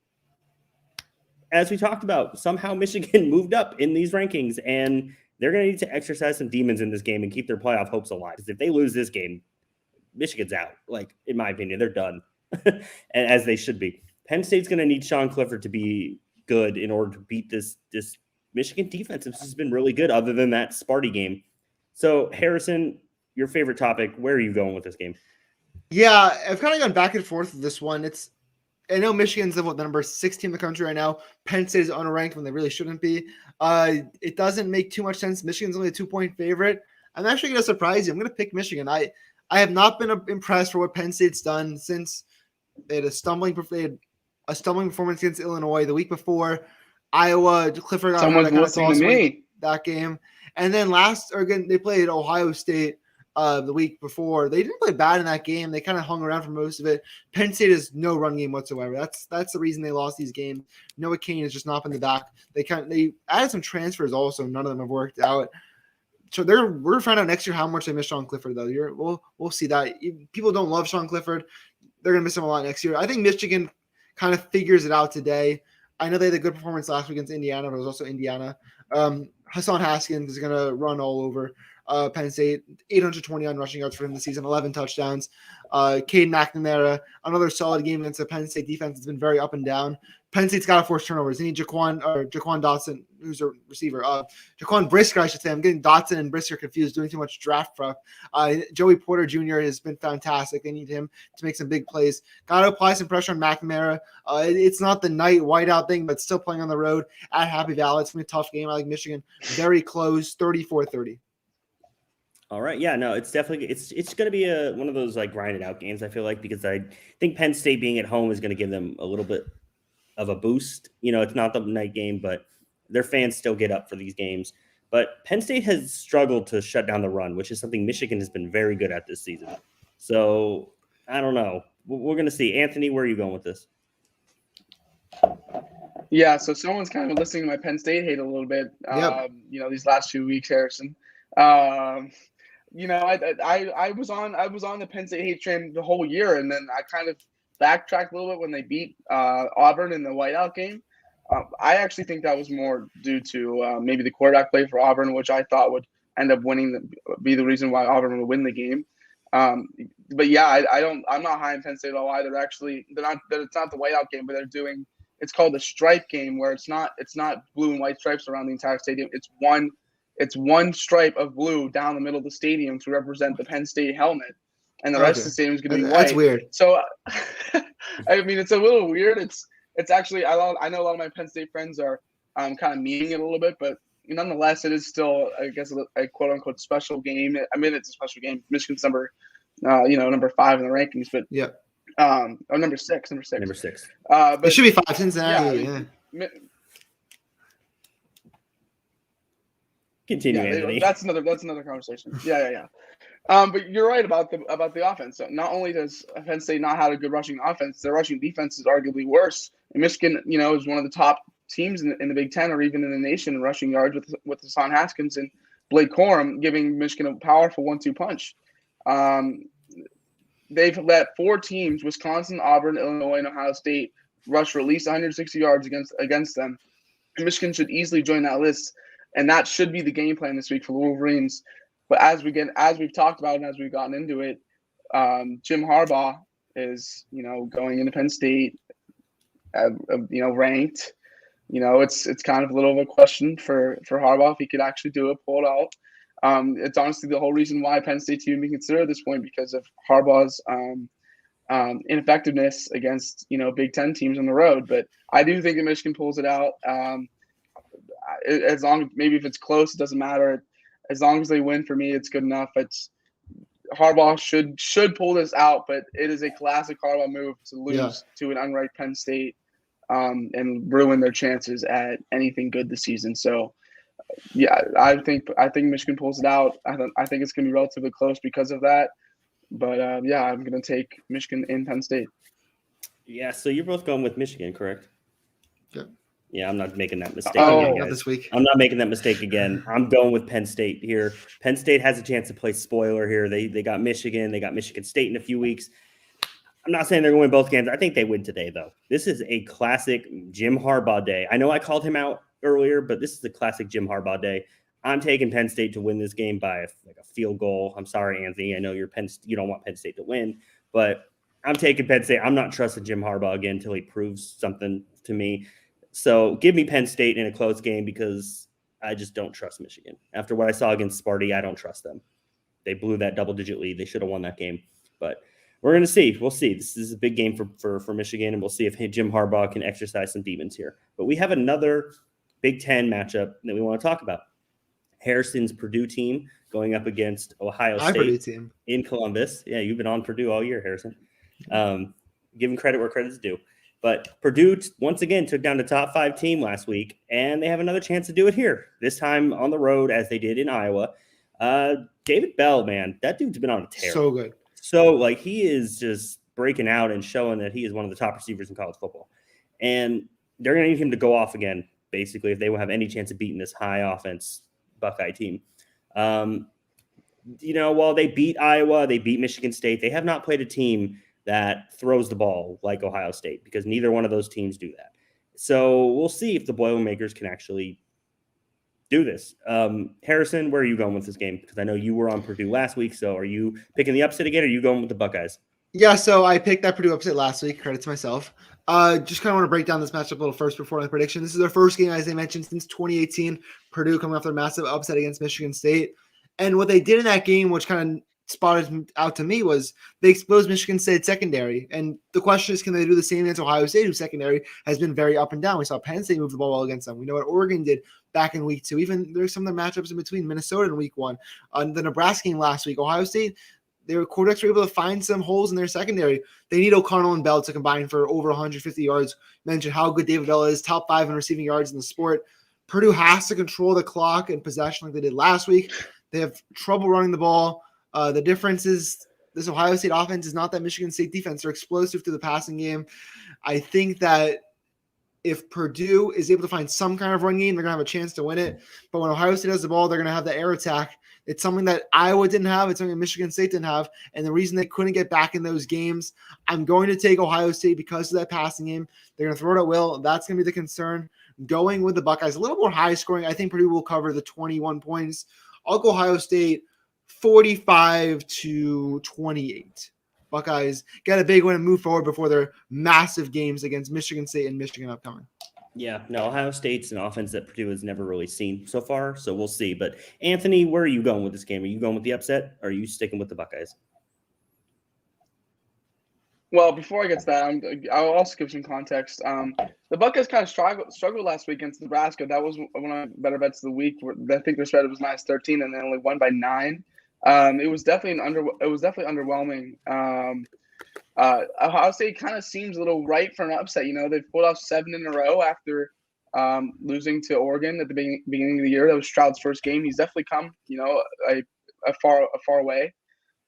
As we talked about, somehow Michigan moved up in these rankings, and they're going to need to exercise some demons in this game and keep their playoff hopes alive. Because if they lose this game, Michigan's out. Like, in my opinion, they're done, and as they should be. Penn State's going to need Sean Clifford to be good in order to beat this Michigan defense. This has been really good, other than that Sparty game. So, Harrison, your favorite topic. Where are you going with this game? Yeah, I've kind of gone back and forth with this one. I know Michigan's the number 16 in the country right now. Penn State is unranked when they really shouldn't be. It doesn't make too much sense. Michigan's only a 2-point favorite. I'm actually going to surprise you. I'm going to pick Michigan. I have not been impressed for what Penn State's done since they had a stumbling performance against Illinois the week before. Iowa, Clifford got that game. And then they played Ohio State the week before. They didn't play bad in that game. They kind of hung around for most of it. Penn State has no run game whatsoever. That's the reason they lost these games. Noah Cain has just not been the back. They added some transfers also. None of them have worked out. So we're gonna find out next year how much they miss Sean Clifford though. We'll see that. People don't love Sean Clifford. They're gonna miss him a lot next year. I think Michigan kind of figures it out today. I know they had a good performance last week against Indiana, but it was also Indiana. Hassan Haskins is gonna run all over Penn State, 821 rushing yards for him this season, 11 touchdowns. Caden McNamara, another solid game against the Penn State defense. It's been very up and down. Penn State's got to force turnovers. They need Jaquan Dotson, who's a receiver. Jaquan Brisker, I should say. I'm getting Dotson and Brisker confused, doing too much draft prep. Joey Porter Jr. has been fantastic. They need him to make some big plays. Got to apply some pressure on McNamara. It's not the night whiteout thing, but still playing on the road at Happy Valley. It's going to be a tough game. I like Michigan. Very close, 34-30. All right. Yeah, no, it's definitely it's going to be one of those like grinded out games, I feel like, because I think Penn State being at home is going to give them a little bit of a boost. It's not the night game, but their fans still get up for these games. But Penn State has struggled to shut down the run, which is something Michigan has been very good at this season. So I don't know. We're going to see. Anthony, where are you going with this? Yeah, so someone's kind of listening to my Penn State hate a little bit. Yep. These last 2 weeks, Harrison. I was on the Penn State hate train the whole year, and then I kind of backtracked a little bit when they beat Auburn in the whiteout game. I actually think that was more due to maybe the quarterback play for Auburn, which I thought would end up be the reason why Auburn would win the game. But yeah, I'm not high in Penn State at all either. Actually, it's not the whiteout game, but it's called the stripe game, where it's not blue and white stripes around the entire stadium. It's one stripe of blue down the middle of the stadium to represent the Penn State helmet, and the rest of the stadium is going to be white. That's weird. So, I mean, it's a little weird. It's actually I know a lot of my Penn State friends are kind of memeing it a little bit, but nonetheless, it is still, I guess, a quote unquote special game. I mean, it's a special game. Michigan's number 5 in the rankings, but yeah, number six. But it should be 5. Cincinnati. Yeah. Continue, Anthony. That's another conversation. Yeah. But you're right about the offense. So not only does Penn State not have a good rushing offense, their rushing defense is arguably worse. And Michigan, is one of the top teams in the Big Ten or even in the nation in rushing yards with Hassan Haskins and Blake Corum, giving Michigan a powerful 1-2 punch. They've let 4 teams, Wisconsin, Auburn, Illinois, and Ohio State, rush for at least 160 yards against them. And Michigan should easily join that list, and that should be the game plan this week for the Wolverines. But as we've talked about and as we've gotten into it, Jim Harbaugh is, going into Penn State, ranked. It's kind of a little of a question for Harbaugh if he could actually do it, pull it out. It's honestly the whole reason why Penn State's even being considered at this point, because of Harbaugh's ineffectiveness against Big Ten teams on the road. But I do think that Michigan pulls it out. As long, maybe if it's close, it doesn't matter. As long as they win, for me, it's good enough. Harbaugh should pull this out, but it is a classic Harbaugh move to lose to an unranked Penn State and ruin their chances at anything good this season. So, yeah, I think Michigan pulls it out. I think it's going to be relatively close because of that. But, I'm going to take Michigan in Penn State. Yeah, so you're both going with Michigan, correct? Yeah. Yeah, I'm not making that mistake. Not this week. I'm not making that mistake again. I'm going with Penn State here. Penn State has a chance to play spoiler here. They got Michigan. They got Michigan State in a few weeks. I'm not saying they're going to win both games. I think they win today, though. This is a classic Jim Harbaugh day. I know I called him out earlier, but this is a classic Jim Harbaugh day. I'm taking Penn State to win this game by a field goal. I'm sorry, Anthony. I know you don't want Penn State to win, but I'm taking Penn State. I'm not trusting Jim Harbaugh again until he proves something to me. So give me Penn State in a close game because I just don't trust Michigan. After what I saw against Sparty, I don't trust them. They blew that double-digit lead. They should have won that game. But we're going to see. We'll see. This is a big game for Michigan, and we'll see if Jim Harbaugh can exercise some demons here. But we have another Big Ten matchup that we want to talk about. Harrison's Purdue team going up against Ohio State team in Columbus. Yeah, you've been on Purdue all year, Harrison. Give him credit where credit's due. But Purdue, once again, took down the top 5 team last week, and they have another chance to do it here, this time on the road as they did in Iowa. David Bell, man, that dude's been on a tear. So good. So, he is just breaking out and showing that he is one of the top receivers in college football. And they're going to need him to go off again, basically, if they will have any chance of beating this high offense Buckeye team. While they beat Iowa, they beat Michigan State, they have not played a team that throws the ball like Ohio State because neither one of those teams do that. So we'll see if the Boilermakers can actually do this. Harrison, where are you going with this game? Because I know you were on Purdue last week. So are you picking the upset again, or are you going with the Buckeyes? Yeah, so I picked that Purdue upset last week. Credit to myself. Just kind of want to break down this matchup a little first before my prediction. This is their first game, as I mentioned, since 2018. Purdue coming off their massive upset against Michigan State. And what they did in that game, which kind of spotted out to me, was they exposed Michigan State secondary. And the question is, can they do the same against Ohio State, whose secondary has been very up and down? We saw Penn State move the ball well against them. We know what Oregon did back in week 2. Even there's some of the matchups in between Minnesota in week 1. On the Nebraska game last week, Ohio State, their quarterbacks were able to find some holes in their secondary. They need O'Connell and Bell to combine for over 150 yards. Mentioned how good David Bell is, top 5 in receiving yards in the sport. Purdue has to control the clock and possession like they did last week. They have trouble running the ball. The difference is this Ohio State offense is not that Michigan State defense. They're explosive through the passing game. I think that if Purdue is able to find some kind of run game, they're going to have a chance to win it. But when Ohio State has the ball, they're going to have the air attack. It's something that Iowa didn't have. It's something that Michigan State didn't have. And the reason they couldn't get back in those games, I'm going to take Ohio State because of that passing game. They're going to throw it at will. That's going to be the concern. Going with the Buckeyes, a little more high scoring. I think Purdue will cover the 21 points. I'll go Ohio State 45-28. Buckeyes get a big win and move forward before their massive games against Michigan State and Michigan upcoming. Yeah, no, Ohio State's an offense that Purdue has never really seen so far, so we'll see. But Anthony, where are you going with this game? Are you going with the upset, or are you sticking with the Buckeyes? Well, before I get to that, I'll also give some context. The Buckeyes kind of struggled last week against Nebraska. That was one of the better bets of the week. I think their spread was -13, and they only won by 9. It was definitely underwhelming. Ohio State kind of seems a little ripe for an upset. They've pulled off 7 in a row after losing to Oregon at the beginning of the year. That was Stroud's first game. He's definitely come, a far way.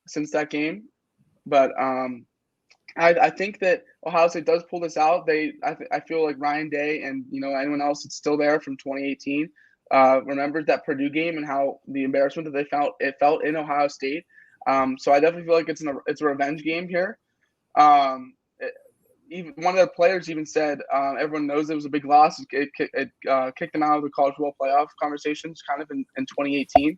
since that game. But I think that Ohio State does pull this out. I feel like Ryan Day and anyone else that's still there from 2018 remembers that Purdue game and how the embarrassment that it felt in Ohio State. So I definitely feel like it's a revenge game here. Even one of the players even said everyone knows it was a big loss. It kicked them out of the college football playoff conversations kind of in 2018.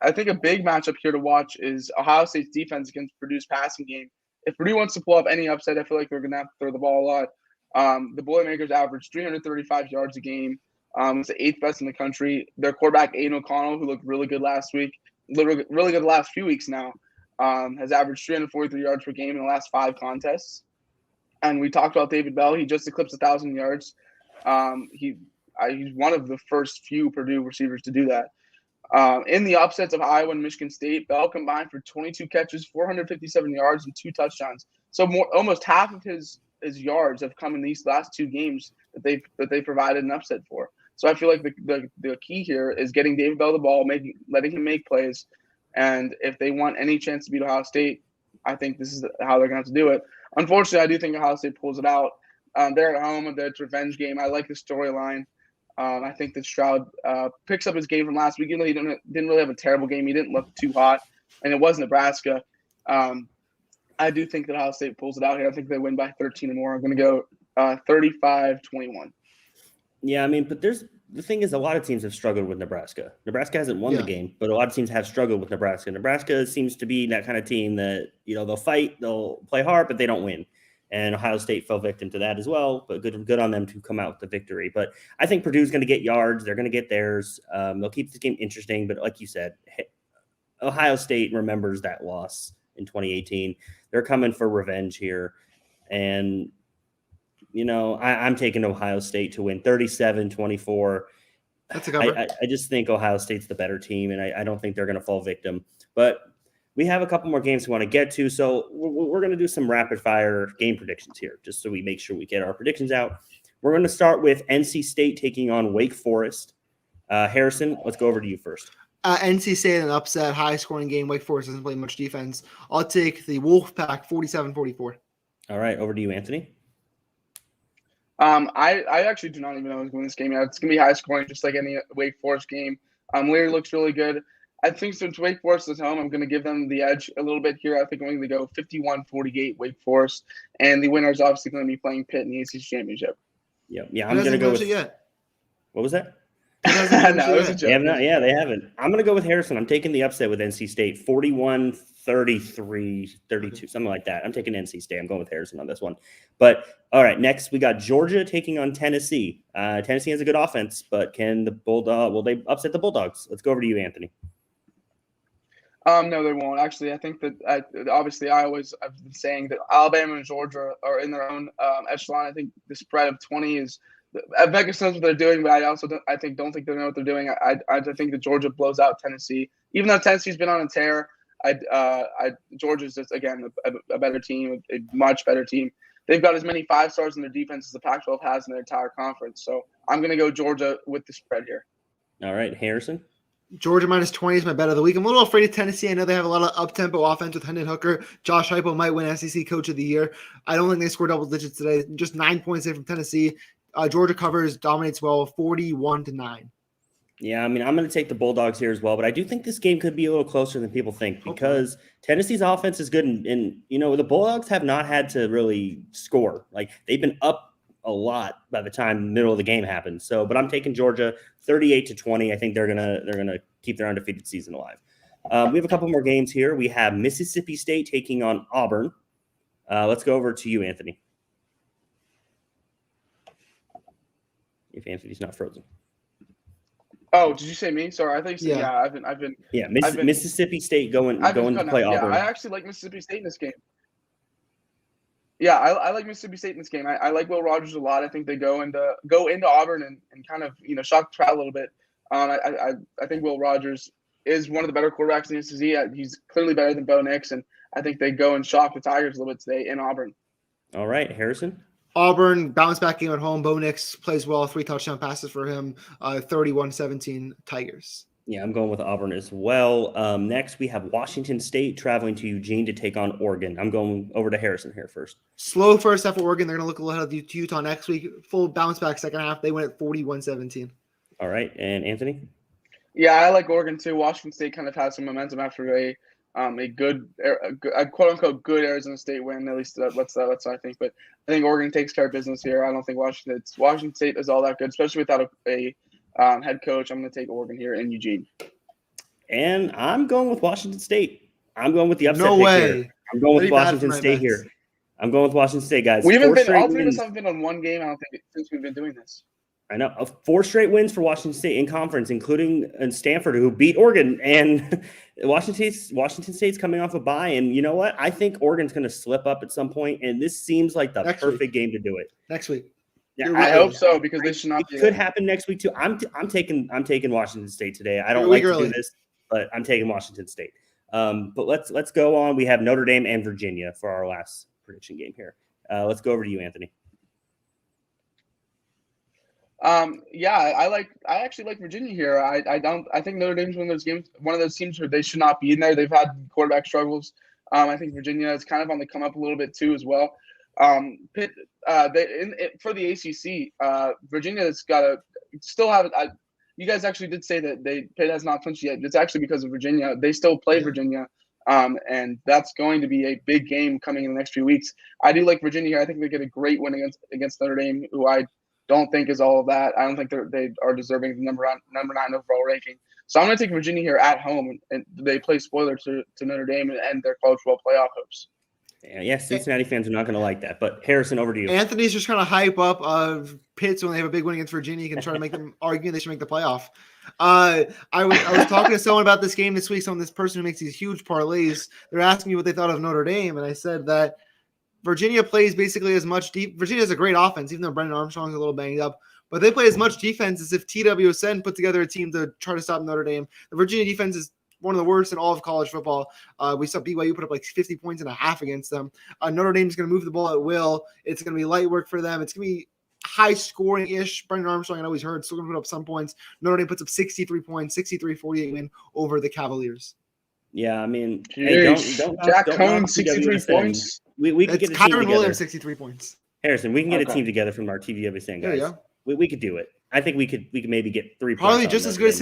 I think a big matchup here to watch is Ohio State's defense against Purdue's passing game. If Purdue wants to pull up any upset, I feel like they're going to have to throw the ball a lot. The Boilermakers averaged 335 yards a game. It's the 8th best in the country. Their quarterback, Aiden O'Connell, who looked really good last week, really good the last few weeks now, has averaged 343 yards per game in the last 5 contests. And we talked about David Bell. He just eclipsed 1,000 yards. He's one of the first few Purdue receivers to do that. In the upsets of Iowa and Michigan State, Bell combined for 22 catches, 457 yards, and 2 touchdowns. So almost half of his yards have come in these last 2 games that they provided an upset for. So I feel like the key here is getting David Bell the ball, letting him make plays, and if they want any chance to beat Ohio State, I think this is how they're going to have to do it. Unfortunately, I do think Ohio State pulls it out. They're at home, and it's a revenge game. I like the storyline. I think that Stroud picks up his game from last week. Even though he didn't really have a terrible game, he didn't look too hot, and it was Nebraska. I do think that Ohio State pulls it out here. I think they win by 13 or more. I'm going to go 35-21. Yeah, I mean, but the thing is, a lot of teams have struggled with Nebraska. Nebraska hasn't won the game, but a lot of teams have struggled with Nebraska. Nebraska seems to be that kind of team that, they'll fight, they'll play hard, but they don't win. And Ohio State fell victim to that as well, but good on them to come out with the victory. But I think Purdue's going to get yards. They're going to get theirs. They'll keep this game interesting. But like you said, Ohio State remembers that loss in 2018. They're coming for revenge here. And, I'm taking Ohio State to win 37-24. That's a cover. I just think Ohio State's the better team, and I don't think they're going to fall victim. But we have a couple more games we want to get to, so we're going to do some rapid-fire game predictions here, just so we make sure we get our predictions out. We're going to start with NC State taking on Wake Forest. Harrison, let's go over to you first. NC State an upset, high-scoring game. Wake Forest doesn't play much defense. I'll take the Wolfpack 47-44. All right, over to you, Anthony. I actually do not even know who's going to win this game yet. It's going to be high-scoring, just like any Wake Forest game. Leary looks really good. I think since Wake Forest is home, I'm going to give them the edge a little bit here. I think I'm going to go 51-48 Wake Forest, and the winner is obviously going to be playing Pitt in the ACC Championship. Yeah, I'm going to go with – yet. What was that? No, it was a joke. They haven't. I'm going to go with Harrison. I'm taking the upset with NC State, 41-33, 32, something like that. I'm taking NC State. I'm going with Harrison on this one. But, all right, next we got Georgia taking on Tennessee. Tennessee has a good offense, but can the Bulldog – will they upset the Bulldogs? Let's go over to you, Anthony. No, they won't. Actually, I think that obviously I've been saying that Alabama and Georgia are in their own echelon. I think the spread of 20 is – Vegas knows what they're doing, but I also don't think they know what they're doing. I think that Georgia blows out Tennessee, even though Tennessee's been on a tear. Georgia's just again a better team, a much better team. They've got as many 5-stars in their defense as the Pac-12 has in their entire conference. So I'm going to go Georgia with the spread here. All right, Harrison. Georgia minus 20 is my bet of the week. I'm a little afraid of Tennessee. I know they have a lot of up-tempo offense with Hendon Hooker. Josh Heupel might win SEC Coach of the Year. I don't think they score double digits today. Just 9 points there from Tennessee. Georgia covers, dominates well, 41-9. Yeah, I mean, I'm going to take the Bulldogs here as well, but I do think this game could be a little closer than people think because Tennessee's offense is good, and the Bulldogs have not had to really score. Like, they've been up a lot by the time the middle of the game happens. So, but I'm taking Georgia 38-20. I think they're gonna keep their undefeated season alive. We have a couple more games here. We have Mississippi State taking on Auburn. Let's go over to you, Anthony. If Anthony's not frozen. Oh, did you say me? Sorry, I thought you said I've been. Yeah, Mississippi State going to play Auburn. Yeah, I actually like Mississippi State in this game. Yeah, I like Mississippi State in this game. I like Will Rogers a lot. I think they go into Auburn and kind of shock the crowd a little bit. I think Will Rogers is one of the better quarterbacks in the SEC. He's clearly better than Bo Nix, and I think they go and shock the Tigers a little bit today in Auburn. All right, Harrison. Auburn, bounce back game at home. Bo Nix plays well, 3 touchdown passes for him, 31-17 Tigers. Yeah, I'm going with Auburn as well. Next, we have Washington State traveling to Eugene to take on Oregon. I'm going over to Harrison here first. Slow first half for Oregon. They're going to look a little ahead of Utah next week. Full bounce back second half. They win at 41-17. All right, and Anthony? Yeah, I like Oregon too. Washington State kind of has some momentum after a quote unquote good Arizona State win. At least that's what I think. But I think Oregon takes care of business here. I don't think Washington State is all that good, especially without a head coach. I'm going to take Oregon here in Eugene. And I'm going with Washington State. I'm going with the upset No pick way. here. I'm going with Washington State here. I'm going with Washington State, guys. All three of us wins. haven't been on one game, I don't think, since we've been doing this. I know. 4 straight wins for Washington State in conference, including Stanford, who beat Oregon. And Washington State's coming off a bye. And you know what? I think Oregon's going to slip up at some point, and this seems like the perfect game to do it. Next week. Yeah, I hope so, because they should not. It could happen next week too. I'm taking Washington State today. I don't like to do this, but I'm taking Washington State. But let's go on. We have Notre Dame and Virginia for our last prediction game here. Let's go over to you, Anthony. I actually like Virginia here. I think Notre Dame's one of those teams where they should not be in there. They've had quarterback struggles. I think Virginia is kind of on the come up a little bit too as well. Pitt, for the ACC, Virginia's got to still have. You guys actually did say that Pitt has not clinched yet. It's actually because of Virginia. They still play Virginia, and that's going to be a big game coming in the next few weeks. I do like Virginia here. I think they get a great win against Notre Dame, who I don't think is all of that. I don't think they are deserving the number 9 overall ranking. So I'm going to take Virginia here at home, and they play spoiler to Notre Dame and their college football playoff hopes. Yeah, Cincinnati fans are not going to like that. But Harrison, over to you. Anthony's just trying to hype up Pitt so when they have a big win against Virginia, you can try to make them argue they should make the playoff. I was talking to someone about this game this week. This person who makes these huge parlays. They're asking me what they thought of Notre Dame, and I said that Virginia plays basically as much deep. Virginia has a great offense, even though Brendan Armstrong's a little banged up. But they play as much defense as if TWSN put together a team to try to stop Notre Dame. The Virginia defense is one of the worst in all of college football. We saw BYU put up like 50 points and a half against them. Notre Dame's going to move the ball at will. It's going to be light work for them. It's going to be high scoring-ish. Brendan Armstrong, I know he's hurt, still going to put up some points. Notre Dame puts up 63 points, 63-48 win over the Cavaliers. Yeah, I mean, don't Jack Cohn, 63 points. We could get a team Kyron together. Williams, 63 points. Harrison, we can get a team together from our TWSN guys. Yeah. We could do it. I think we could maybe get 3 points. Probably just as good as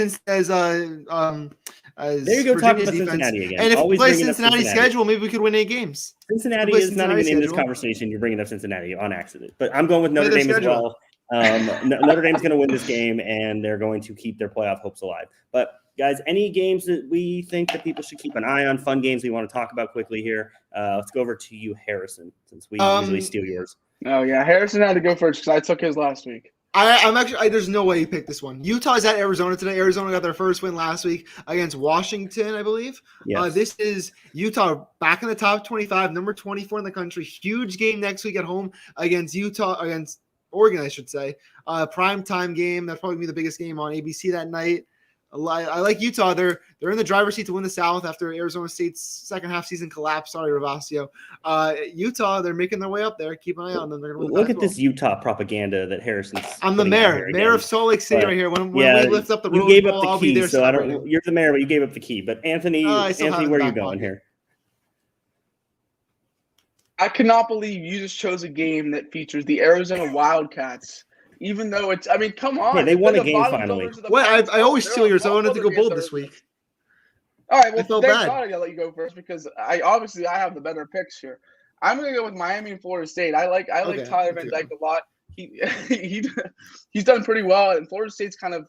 there you go. Talk about Cincinnati again. And if Always we play bringing up Cincinnati's schedule, maybe we could win 8 games. Cincinnati is not even in this conversation. You're bringing up Cincinnati on accident. But I'm going with Notre Dame as well. Notre Dame's going to win this game, and they're going to keep their playoff hopes alive. But guys, any games that we think that people should keep an eye on, fun games we want to talk about quickly here? Let's go over to you, Harrison, since we usually steal yours. Oh yeah, Harrison had to go first because I took his last week. I'm actually. There's no way you picked this one. Utah's at Arizona today. Arizona got their first win last week against Washington, I believe. Yes. This is Utah back in the top 25, number 24 in the country. Huge game next week at home against Oregon, I should say. Prime time game. That's probably gonna be the biggest game on ABC that night. I like Utah. They're in the driver's seat to win the South after Arizona State's second half season collapse. Sorry, Ravasio. Utah, they're making their way up there. Keep an eye on them. They're Look at this Utah propaganda that Harrison's. I'm the mayor of Salt Lake City right here. When we lift up the road, you gave up the key, so I don't. You're the mayor, but you gave up the key. But Anthony, where are you going here? I cannot believe you just chose a game that features the Arizona Wildcats. Even though it's, I mean, come on. Yeah, they won a game finally. Well, I always steal yours. I wanted to go bold this week. All right, well, I felt thank bad. God I let you go first because I have the better picks here. I'm going to go with Miami and Florida State. I like Tyler Van Dyke a lot. He's done pretty well, and Florida State's kind of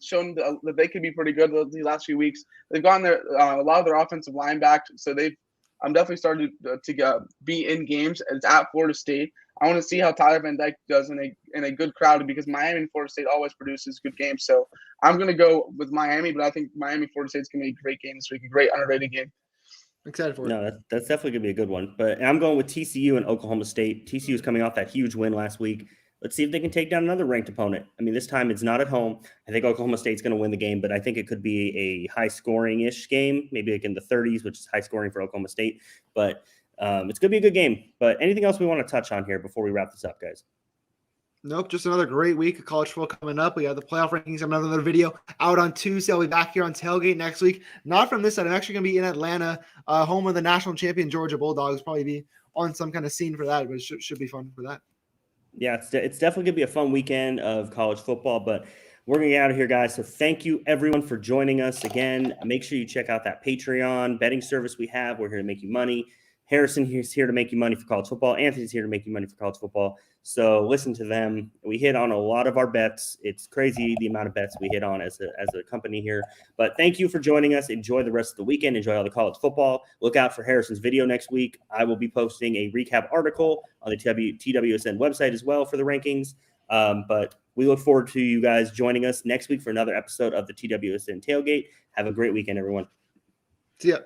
shown that they could be pretty good the last few weeks. They've gotten a lot of their offensive line back, so I'm definitely starting to be in games. It's at Florida State. I want to see how Tyler Van Dyke does in a good crowd because Miami and Florida State always produces good games. So I'm going to go with Miami, but I think Miami-Florida State's going to be a great game this week, a great underrated game. Excited for it. No, that's definitely going to be a good one. But I'm going with TCU and Oklahoma State. TCU is coming off that huge win last week. Let's see if they can take down another ranked opponent. I mean, this time it's not at home. I think Oklahoma State's going to win the game, but I think it could be a high-scoring-ish game, maybe like in the 30s, which is high scoring for Oklahoma State. But it's going to be a good game. But anything else we want to touch on here before we wrap this up, guys? Nope, just another great week of college football coming up. We have the playoff rankings. I'm another video out on Tuesday. I'll be back here on Tailgate next week. Not from this side. I'm actually going to be in Atlanta, home of the national champion Georgia Bulldogs. Probably be on some kind of scene for that, but it should be fun for that. Yeah, it's definitely going to be a fun weekend of college football, but we're going to get out of here, guys. So thank you, everyone, for joining us again. Make sure you check out that Patreon betting service we have. We're here to make you money. Harrison is here to make you money for college football. Anthony's here to make you money for college football. So listen to them. We hit on a lot of our bets. It's crazy the amount of bets we hit on as a company here. But thank you for joining us. Enjoy the rest of the weekend. Enjoy all the college football. Look out for Harrison's video next week. I will be posting a recap article on the TWSN website as well for the rankings. But we look forward to you guys joining us next week for another episode of the TWSN Tailgate. Have a great weekend, everyone. See ya.